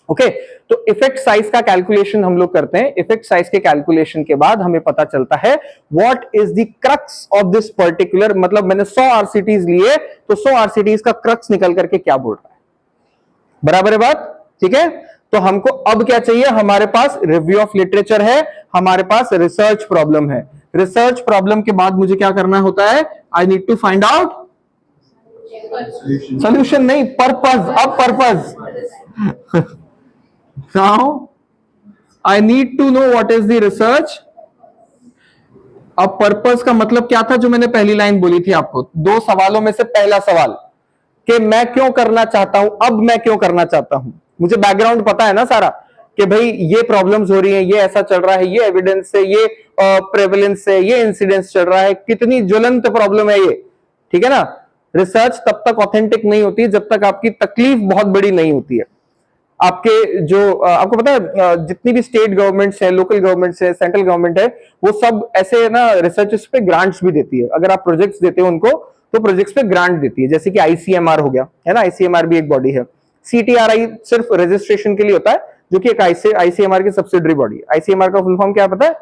ओके, तो इफेक्ट साइज का कैलकुलेशन हम लोग करते हैं। इफेक्ट साइज के कैलकुलेशन के बाद हमें पता चलता है what is the crux of this particular, मतलब मैंने 100 आरसीटीज लिए तो 100 आरसीटीज का क्रक्स निकल करके क्या बोल रहा है। बराबर है बात? ठीक है? तो हमको अब क्या चाहिए? हमारे पास रिव्यू ऑफ लिटरेचर है, हमारे पास रिसर्च प्रॉब्लम है। रिसर्च प्रॉब्लम के बाद मुझे क्या करना होता है? I need to find out solution, नहीं पर्पस। अब purpose now I need to know what is the research। अब पर्पस का मतलब क्या था जो मैंने पहली लाइन बोली थी आपको? 2 सवालों में से पहला सवाल कि मैं क्यों करना चाहता हूं, अब मैं क्यों करना चाहता हूं। मुझे बैकग्राउंड पता है ना सारा कि भाई ये प्रॉब्लम्स हो रही है, ये ऐसा चल रहा है, ये एविडेंस है, ये प्रेवलेंस है, ये इंसिडेंस चल रहा है, कितनी ज्वलंत प्रॉब्लम है ये। ठीक है ना? रिसर्च तब तक ऑथेंटिक नहीं होती जब तक आपकी तकलीफ बहुत बड़ी नहीं होती है। आपके जो आपको पता है जितनी भी स्टेट गवर्नमेंट्स है, लोकल गवर्नमेंट्स है, सेंट्रल गवर्नमेंट है, वो सब ऐसे ना रिसर्चर्स पे ग्रांट्स भी देती है। अगर आप प्रोजेक्ट्स देते हो उनको तो प्रोजेक्ट्स पे ग्रांट देती है, जैसे कि आईसीएमआर हो गया है ना, आईसीएमआर भी एक बॉडी है। सीटीआरआई सिर्फ रजिस्ट्रेशन के लिए होता है, जो कि एक आईसीएमआर की सब्सिडरी बॉडी है। आईसीएमआर का फुल फॉर्म क्या पता है?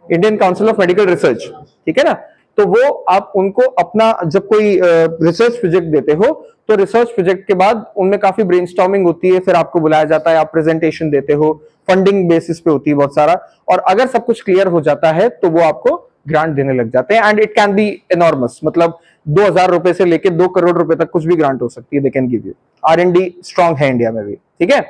Indian council of medical research. ठीक है ना? तो वो आप उनको अपना जब कोई रिसर्च प्रोजेक्ट देते हो तो रिसर्च प्रोजेक्ट के बाद उनमें काफी ब्रेनस्टॉर्मिंग होती है, फिर आपको बुलाया जाता है, आप प्रेजेंटेशन देते हो, फंडिंग बेसिस पे होती है बहुत सारा, और अगर सब कुछ क्लियर हो जाता है तो वो आपको ग्रांट देने लग जाते हैं। And it can be enormous, मतलब 2000 रुपए से लेकर 2 करोड़ रुपए तक कुछ भी ग्रांट हो सकती है, they can give you. R&D strong है इंडिया में भी। ठीक है?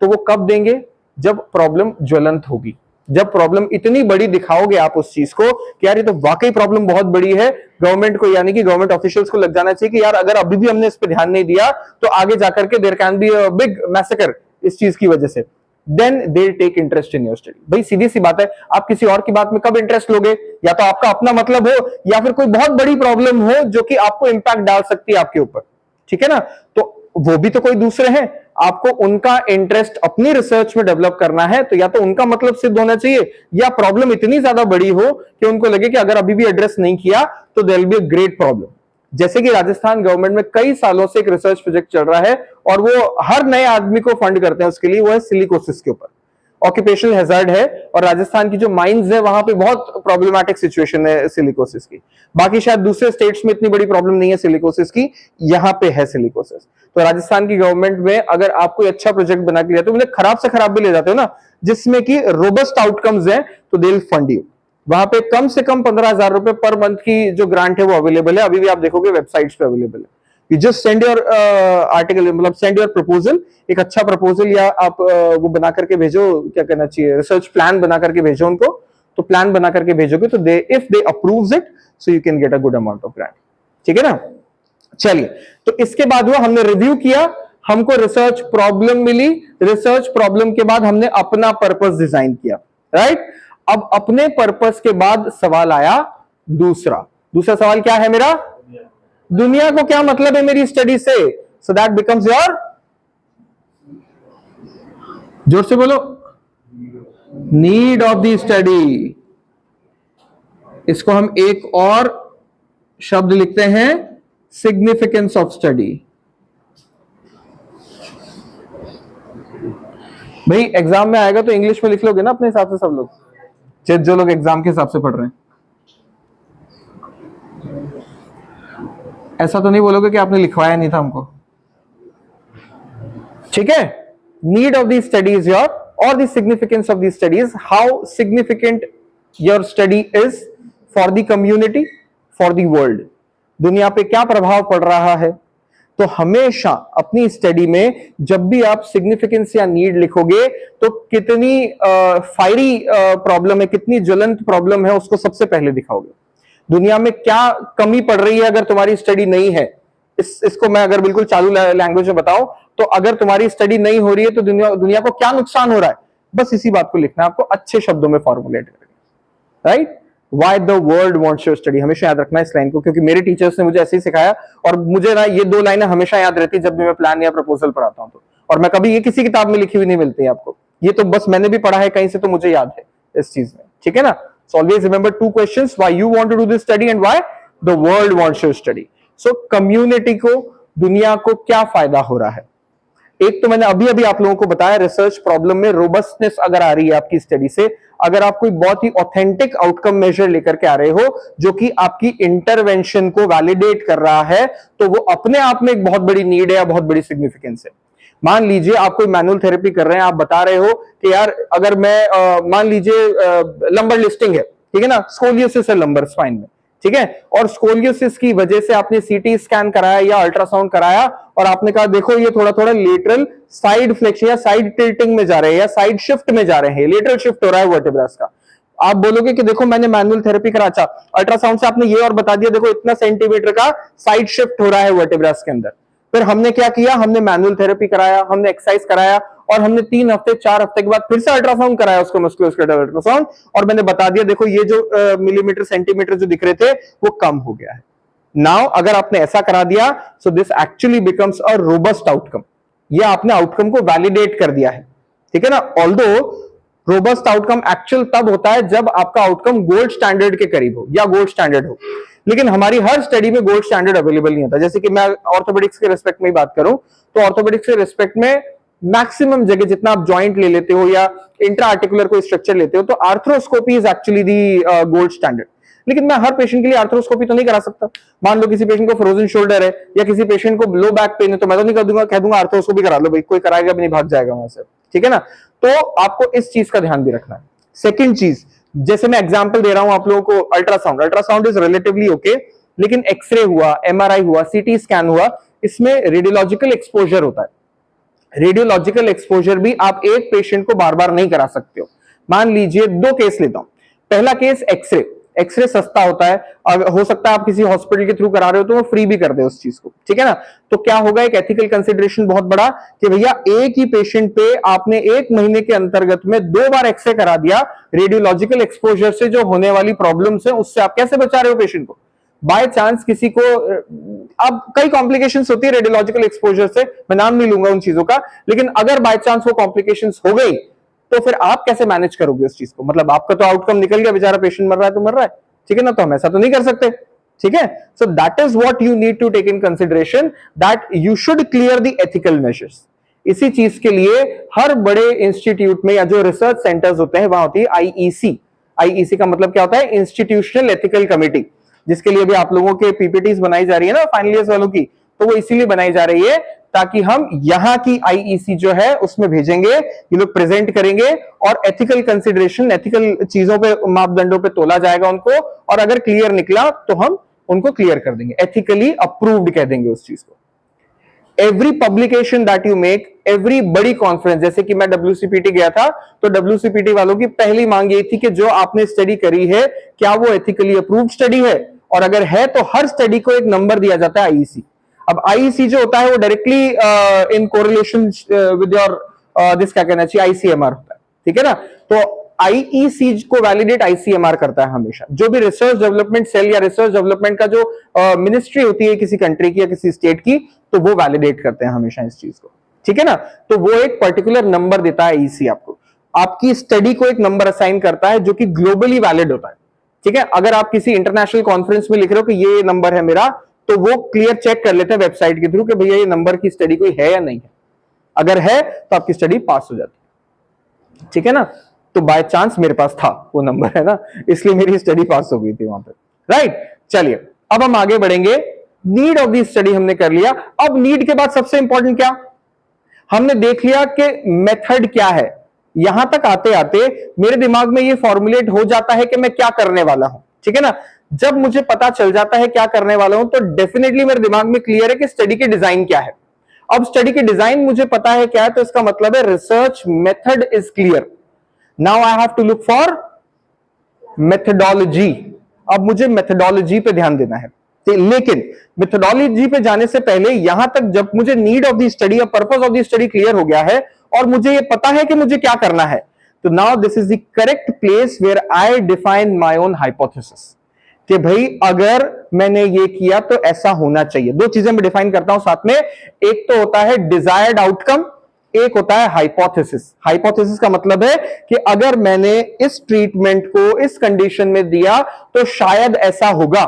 तो वो कब देंगे? जब प्रॉब्लम ज्वलंत होगी, जब प्रॉब्लम इतनी बड़ी दिखाओगे आप उस चीज को कि यार ये तो वाकई प्रॉब्लम बहुत बड़ी है, गवर्नमेंट को यानी कि गवर्नमेंट ऑफिशियल्स को लग जाना चाहिए कि यार अगर अभी भी हमने इस पे ध्यान नहीं दिया तो आगे जाकर के there can be a big massacre इस चीज की वजह से, then they take interest in your study. भाई सीधी सी बात है, आप किसी और की बात में कब इंटरेस्ट लोगे? या तो आपका अपना मतलब हो या फिर कोई बहुत बड़ी प्रॉब्लम हो जो कि आपको इंपैक्ट डाल सकती है आपके ऊपर। ठीक है ना? तो वो भी तो कोई दूसरे हैं, आपको उनका इंटरेस्ट अपनी रिसर्च में डेवलप करना है, तो या तो उनका मतलब सिद्ध होना चाहिए या प्रॉब्लम इतनी ज्यादा बड़ी हो कि उनको लगे कि अगर अभी भी एड्रेस नहीं किया तो there will be a great problem. जैसे कि राजस्थान गवर्नमेंट में कई सालों से एक रिसर्च प्रोजेक्ट चल रहा है और वो हर नए आदमी को फंड करते हैं उसके लिए, वो है सिलिकोसिस के ऊपर। ऑक्यूपेशनल हैजार्ड है और राजस्थान की जो माइंस है वहां पे बहुत प्रॉब्लमैटिक सिचुएशन है सिलिकोसिस की। बाकी शायद दूसरे स्टेट्स में इतनी बड़ी प्रॉब्लम नहीं है सिलिकोसिस की, यहाँ पे है सिलिकोसिस। तो राजस्थान की गवर्नमेंट में अगर आप कोई अच्छा प्रोजेक्ट बना के ले जाते हो, मतलब खराब से खराब भी ले जाते हो ना, जिसमें कि रोबस्ट आउटकम्स हैं, तो दे विल फंड यू। वहां पे कम से कम 15,000 रुपए पर मंथ की जो ग्रांट है वो अवेलेबल है, अभी भी आप देखोगे वेबसाइट्स पे अवेलेबल है। You just send your article, मतलब सेंड योर प्रपोजल, एक अच्छा प्रपोजल या आप वो बना करके भेजो, क्या करना चाहिए, रिसर्च प्लान बना करके भेजो उनको। तो प्लान बना करके भेजोगे तो they if they approves it so you can get a good amount of grant. ठीक है ना? चलिए, तो इसके बाद हुआ हमने रिव्यू किया, हमको रिसर्च प्रॉब्लम मिली, रिसर्च प्रॉब्लम के बाद हमने अपना पर्पस डिजाइन किया, राइट? अब अपने पर्पस के बाद सवाल आया दूसरा सवाल क्या है मेरा? दुनिया को क्या मतलब है मेरी स्टडी से? सो दैट बिकम्स योर, जोर से बोलो, नीड ऑफ द स्टडी। इसको हम एक और शब्द लिखते हैं, सिग्निफिकेंस ऑफ स्टडी। भाई एग्जाम में आएगा तो इंग्लिश में लिख लोगे ना अपने हिसाब से सब लोग, जो लोग एग्जाम के हिसाब से पढ़ रहे हैं। ऐसा तो नहीं बोलोगे कि आपने लिखवाया नहीं था हमको, ठीक है? Need of the study is your, और the significance of the study is how significant your study is for the community, for the world. दुनिया पे क्या प्रभाव पड़ रहा है। तो हमेशा अपनी स्टडी में जब भी आप सिग्निफिकेंस या नीड लिखोगे तो कितनी फायरी प्रॉब्लम है, कितनी ज्वलंत प्रॉब्लम है, उसको सबसे पहले दिखाओगे। दुनिया में क्या कमी पड़ रही है अगर तुम्हारी स्टडी नहीं है, इसको मैं अगर बिल्कुल चालू लैंग्वेज में बताऊं तो अगर तुम्हारी स्टडी नहीं हो रही है तो दुनिया को क्या नुकसान हो रहा है, बस इसी बात को लिखना है आपको, अच्छे शब्दों में फॉर्मुलेट करके, right? Why the world wants your study, हमेशा याद रखना इस लाइन को, क्योंकि मेरे टीचर्स ने मुझे ऐसे ही सिखाया और मुझे ना ये दो लाइनें हमेशा याद रहती जब भी मैं प्लान या प्रपोजल पढ़ाता हूं तो, और मैं कभी ये किसी किताब में लिखी हुई नहीं मिलती है आपको, ये तो बस मैंने भी पढ़ा है कहीं से तो मुझे याद है इस चीज में, ठीक है ना? So always remember two questions, why you want to do this study and why the world wants your study. So community को, दुनिया को क्या फायदा हो रहा है? एक तो मैंने अभी आप लोगों को बताया, रिसर्च प्रॉब्लम में रोबस्टनेस अगर आ रही है आपकी स्टडी से, अगर आप कोई बहुत ही ऑथेंटिक आउटकम मेजर लेकर के आ रहे हो जो कि आपकी इंटरवेंशन को वैलिडेट कर रहा है, तो वो अपने आप में एक बहुत बड़ी नीड है या बहुत बड़ी सिग्निफिकेंस है। मान लीजिए आप कोई मैनुअल थेरेपी कर रहे हैं, आप बता रहे हो कि यार अगर मैं मान लीजिए लंबर लिस्टिंग है, ठीक है ना, स्कोलियोसिस है लंबर स्पाइन में, ठीक है, और स्कोलियोसिस की वजह से आपने सीटी स्कैन कराया या अल्ट्रासाउंड कराया और आपने कहा देखो ये थोड़ा थोड़ा लेटरल साइड फ्लेक्शन या साइड टिल्टिंग में जा रहे हैं या साइड शिफ्ट में जा रहे हैं, लेटरल शिफ्ट हो रहा है वर्टेब्रास का। आप बोलोगे कि देखो मैंने मैनुअल थेरेपी करा, अच्छा अल्ट्रासाउंड से आपने ये और बता दिया देखो इतना सेंटीमीटर का साइड शिफ्ट हो रहा है वर्टेब्रास के अंदर। फिर हमने क्या किया, हमने मैनुअल थेरेपी कराया, हमने एक्सरसाइज कराया और हमने 3 हफ्ते 4 हफ्ते के बाद फिर से अल्ट्रासाउंड कराया उसको, मस्कुलोस्केलेटल अल्ट्रासाउंड, और मैंने बता दिया देखो ये जो मिलीमीटर सेंटीमीटर जो दिख रहे थे वो कम हो गया है। नाउ अगर आपने ऐसा करा दिया, so this actually becomes a robust outcome, ये आपने आउटकम को वैलिडेट कर दिया है, ठीक है ना? ऑल्दो रोबस्ट आउटकम एक्चुअल तब होता है जब आपका आउटकम गोल्ड स्टैंडर्ड के करीब हो या गोल्ड स्टैंडर्ड हो, लेकिन हमारी हर स्टडी में गोल्ड स्टैंडर्ड अवेलेबल नहीं होता। जैसे कि मैं ऑर्थोपेडिक्स के रिस्पेक्ट में ही बात करूं तो ऑर्थोपेडिक्स के रिस्पेक्ट में मैक्सिमम जगह जितना आप जॉइंट ले लेते हो या इंट्रा आर्टिकुलर कोई स्ट्रक्चर लेते हो तो arthroscopy is actually the gold standard, लेकिन मैं हर पेशेंट के लिए आर्थ्रोस्कोपी तो नहीं करा सकता। मान लो किसी पेशेंट को फ्रोजन शोल्डर है या किसी पेशेंट को लो बैक पेन है तो मैं तो नहीं कह दूंगा आर्थ्रोस्कोपी करा लो भाई, कोई कराएगा भी नहीं, भाग जाएगा वहां से, ठीक है ना? तो आपको इस चीज का ध्यान भी रखना है। सेकेंड चीज, जैसे मैं एग्जाम्पल दे रहा हूं आप लोगों को, अल्ट्रासाउंड इज रिलेटिवली ओके, लेकिन एक्सरे हुआ, एमआरआई हुआ, सीटी स्कैन हुआ, इसमें रेडियोलॉजिकल एक्सपोजर होता है। रेडियोलॉजिकल एक्सपोजर भी आप एक पेशेंट को बार बार नहीं करा सकते हो। मान लीजिए 2 केस लेता हूं। पहला केस एक्सरे सस्ता होता है, हो सकता है आप किसी हॉस्पिटल के थ्रू करा रहे हो तो वो फ्री भी कर दे उस चीज को, ठीक है ना? तो क्या होगा, एक एथिकल कंसिडरेशन बहुत बड़ा कि भैया एक ही पेशेंट पे आपने 1 महीने के अंतर्गत में 2 बार एक्सरे करा दिया, रेडियोलॉजिकल एक्सपोजर से जो होने वाली प्रॉब्लम्स है उससे आप कैसे बचा रहे हो पेशेंट को? बाय चांस किसी को, अब कई कॉम्प्लिकेशंस होती है रेडियोलॉजिकल एक्सपोजर से, मैं नाम नहीं लूंगा उन चीजों का, लेकिन अगर बाय चांस वो कॉम्प्लिकेशंस हो गई तो फिर आप कैसे मैनेज करोगे उस चीज को? मतलब आपका तो आउटकम निकल गया, बेचारा पेशेंट मर रहा है तो मर रहा है, ठीक है ना? तो हम ऐसा तो नहीं कर सकते, ठीक है? So that is what you need to take in consideration, that you should clear the ethical measures. इसी चीज के लिए हर बड़े इंस्टीट्यूट में या जो रिसर्च सेंटर्स होते हैं वहां होती है आईईसी। आईईसी का मतलब क्या होता है? इंस्टीट्यूशनल एथिकल कमिटी, जिसके लिए भी आप लोगों के पीपीटीज बनाई जा रही है ना फाइनल ईयर्स वालों की, तो वो इसीलिए बनाई जा रही है ताकि हम यहां की आईईसी जो है उसमें भेजेंगे, ये लोग प्रेजेंट करेंगे और एथिकल कंसिडरेशन, एथिकल चीजों पे, मापदंडों पे तोला जाएगा उनको, और अगर क्लियर निकला तो हम उनको क्लियर कर देंगे, एथिकली अप्रूव्ड कह देंगे उस चीज को। Every publication that you make, every बड़ी कॉन्फ्रेंस, जैसे कि मैं WCPT गया था तो WCPT वालों की पहली मांग ये थी कि जो आपने स्टडी करी है क्या वो एथिकली अप्रूव्ड स्टडी है, और अगर है तो हर स्टडी को एक नंबर दिया जाता है आईईसी। अब आईईसी जो होता है वो directly in correlation with your this क्या कहना चाहिए, ICMR होता है, ठीक है ना? तो आईईसी को वैलिडेट आईसीएमआर करता है हमेशा। जो भी रिसर्च डेवलपमेंट सेल या रिसर्च डेवलपमेंट का जो मिनिस्ट्री होती है किसी कंट्री की या किसी स्टेट की, तो वो वैलिडेट करते हैं हमेशा इस चीज को, ठीक है ना। तो वो एक पर्टिकुलर नंबर देता है ईसी आपको, आपकी स्टडी को एक नंबर असाइन करता है जो कि ग्लोबली वैलिड होता है, ठीक है। अगर आप किसी इंटरनेशनल कॉन्फ्रेंस में लिख रहे हो कि ये नंबर है मेरा, तो वो क्लियर चेक कर लेते हैं वेबसाइट के थ्रू कि भैया ये नंबर की स्टडी कोई है या नहीं है। अगर है तो आपकी स्टडी पास हो जाती है, ठीक है ना। तो बाय चांस मेरे पास था वो नंबर, है ना, इसलिए मेरी स्टडी पास हो गई थी वहां पे, राइट। चलिए अब हम आगे बढ़ेंगे। नीड ऑफ दी स्टडी हमने कर लिया। अब नीड के बाद सबसे इंपॉर्टेंट क्या, हमने देख लिया कि मेथड क्या है। यहां तक आते आते मेरे दिमाग में ये फॉर्मुलेट हो जाता है कि मैं क्या करने वाला हूं, ठीक है ना। जब मुझे पता चल जाता है क्या करने वाला हूं, तो डेफिनेटली मेरे दिमाग में क्लियर है कि स्टडी की डिजाइन क्या है। अब स्टडी की डिजाइन मुझे पता है क्या है, तो इसका मतलब है research method is clear. Now I have to look for methodology. अब मुझे मेथडोलॉजी पे ध्यान देना है, लेकिन मेथडोलॉजी पे जाने से पहले यहां तक जब मुझे नीड ऑफ द स्टडी और purpose of the study clear हो गया है और मुझे ये पता है कि मुझे क्या करना है, तो now this is the correct place where I define my own hypothesis कि भाई अगर मैंने ये किया तो ऐसा होना चाहिए। दो चीजें मैं डिफाइन करता हूं साथ में, एक तो होता है डिजायर्ड आउटकम, एक होता है हाइपोथेसिस। हाइपोथेसिस का मतलब है कि अगर मैंने इस ट्रीटमेंट को इस कंडीशन में दिया तो शायद ऐसा होगा,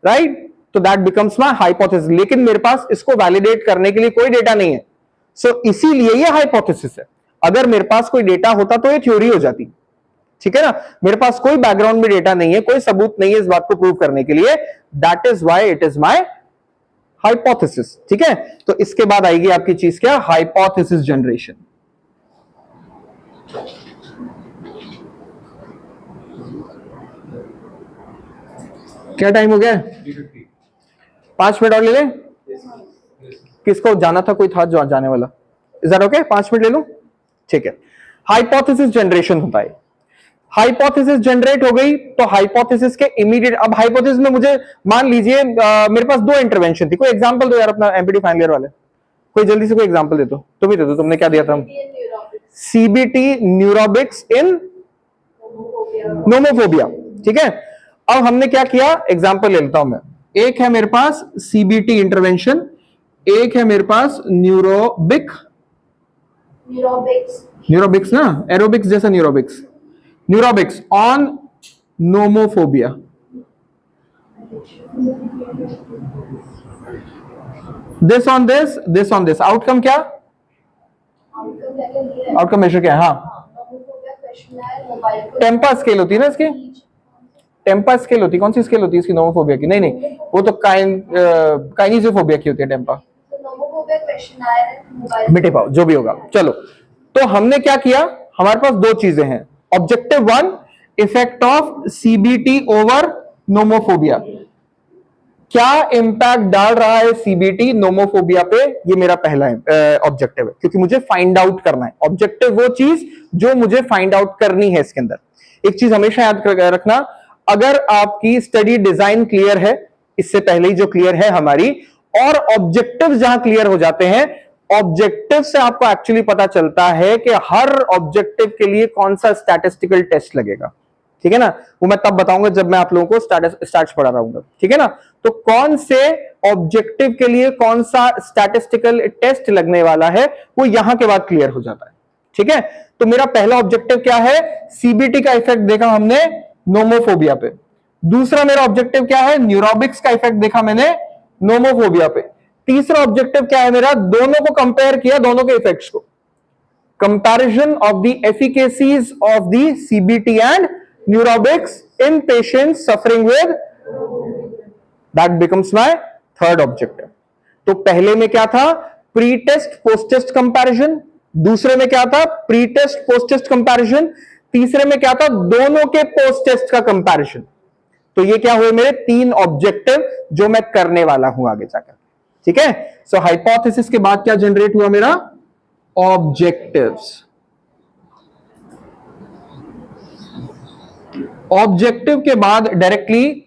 राइट। तो दैट बिकम्स माय हाइपोथेसिस, लेकिन मेरे पास इसको वैलिडेट करने के लिए कोई डेटा नहीं है, सो इसीलिए ये हाइपोथेसिस है। अगर मेरे पास कोई डेटा होता तो ये थ्योरी हो जाती, ठीक है ना। मेरे पास कोई बैकग्राउंड में डेटा नहीं है, कोई सबूत नहीं है इस बात को प्रूव करने के लिए, that is why it is my hypothesis, ठीक है। तो इसके बाद आएगी आपकी चीज क्या, हाइपोथेसिस जनरेशन। क्या टाइम हो गया है, 5 मिनट और ले लें। किसको जाना था, कोई था जो जाने वाला, इज दैट ओके, 5 मिनट ले लूं, ठीक है। हाइपोथेसिस जनरेशन होता है। हाइपोथेसिस जनरेट हो गई तो हाइपोथेसिस के इमीडिएट, अब हाइपोथेसिस में मुझे मान लीजिए मेरे पास 2 इंटरवेंशन थी। कोई एग्जांपल दो यार अपना एमपीटी फाइनल ईयर वाले, कोई जल्दी से कोई एग्जांपल दे दो। तुम ही दे दो, तुमने क्या दिया था, सीबीटी न्यूरोबिक्स इन नोमोफोबिया, ठीक है। अब हमने क्या किया, एग्जांपल ले लेता हूं मैं। एक है मेरे पास सीबीटी इंटरवेंशन, एक है मेरे पास न्यूरोबिक्स ना, एरोबिक्स जैसा neurobics on nomophobia. This on this, outcome क्या, आउटकम मेजर क्या है, हाँ टेम्पा स्केल होती है ना इसकी, टेम्पा स्केल होती है। कौन सी स्केल होती है इसकी, नोमोफोबिया की? नहीं वो तो काइनिजोफोबिया की होती है टेम्पा। मिटे पाओ जो भी होगा, चलो। तो हमने क्या किया, हमारे पास 2 चीजें हैं। Objective 1, effect of CBT over nomophobia. क्या इंपैक्ट डाल रहा है सीबीटी नोमोफोबिया पे, ये मेरा पहला ऑब्जेक्टिव है, क्योंकि मुझे फाइंड आउट करना है। ऑब्जेक्टिव वो चीज जो मुझे फाइंड आउट करनी है इसके अंदर। एक चीज हमेशा याद रखना, अगर आपकी स्टडी डिजाइन क्लियर है, इससे पहले ही जो क्लियर है हमारी, और ऑब्जेक्टिव जहां क्लियर हो जाते हैं, ऑब्जेक्टिव से आपको एक्चुअली पता चलता है कि हर ऑब्जेक्टिव के लिए कौन सा स्टैटिस्टिकल टेस्ट लगेगा, ठीक है ना। वो मैं तब बताऊंगा जब मैं आप लोगों को स्टैट्स पढ़ा रहूंगा, ठीक है ना। तो कौन से ऑब्जेक्टिव के लिए कौन सा स्टैटिस्टिकल टेस्ट लगने वाला है, वो यहां के बाद क्लियर हो जाता है, ठीक है। तो मेरा पहला ऑब्जेक्टिव क्या है, सीबीटी का इफेक्ट देखा हमने नोमोफोबिया पे। दूसरा मेरा ऑब्जेक्टिव क्या है, न्यूरोबिक्स का इफेक्ट देखा मैंने नोमोफोबिया पे। तीसरा ऑब्जेक्टिव क्या है मेरा, दोनों को कंपेयर किया, दोनों के इफेक्ट्स को, comparison of the efficacies of the CBT and neurobics in patients suffering with, that becomes my third objective. तो पहले में क्या था, pre test post test comparison. दूसरे में क्या था, pre test post test comparison. तीसरे में क्या था, दोनों के पोस्ट टेस्ट का कंपैरिजन। तो ये क्या हुए मेरे 3 ऑब्जेक्टिव जो मैं करने वाला हूं आगे जाकर, ठीक है। सो हाइपोथेसिस के बाद क्या जनरेट हुआ मेरा, ऑब्जेक्टिव्स। ऑब्जेक्टिव के बाद डायरेक्टली,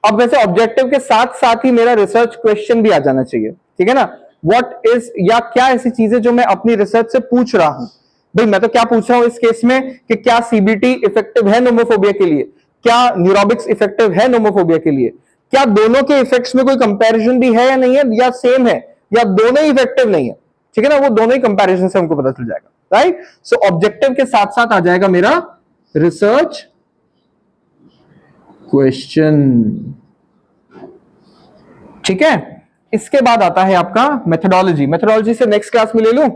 अब वैसे ऑब्जेक्टिव के साथ साथ ही मेरा रिसर्च क्वेश्चन भी आ जाना चाहिए, ठीक है ना। व्हाट इज, या क्या ऐसी चीजें जो मैं अपनी रिसर्च से पूछ रहा हूं, भाई मैं तो क्या पूछ रहा हूं इस केस में कि क्या सीबीटी इफेक्टिव है नोमोफोबिया के लिए, क्या न्यूरोबिक्स इफेक्टिव है नोमोफोबिया के लिए, क्या दोनों के इफेक्ट्स में कोई कंपैरिजन भी है या नहीं है, या सेम है, या दोनों ही इफेक्टिव नहीं है, ठीक है ना, वो दोनों ही कंपैरिजन से हमको पता चल जाएगा, राइट। सो ऑब्जेक्टिव के साथ साथ आ जाएगा मेरा रिसर्च क्वेश्चन, ठीक है। इसके बाद आता है आपका मेथोडोलॉजी। मेथोडोलॉजी से नेक्स्ट क्लास में ले लूं,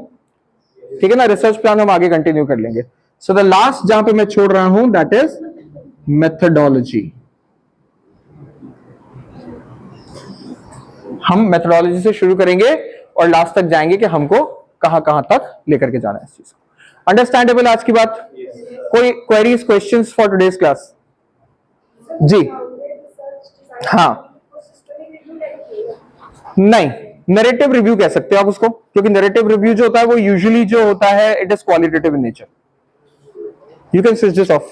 ठीक है ना, रिसर्च प्लान हम आगे कंटिन्यू कर लेंगे। सो द लास्ट जहां पे मैं छोड़ रहा हूं दैट इज मेथोडोलॉजी। हम मेथोडोलॉजी से शुरू करेंगे और लास्ट तक जाएंगे कि हमको कहां कहां तक लेकर के जाना है इस चीज को। अंडरस्टैंडेबल आज की बात? कोई queries questions for today's class? जी हाँ, नहीं, नैरेटिव रिव्यू कह सकते हो आप उसको, क्योंकि नैरेटिव रिव्यू जो होता है वो यूजुअली जो होता है it is qualitative in nature. You can switch this of.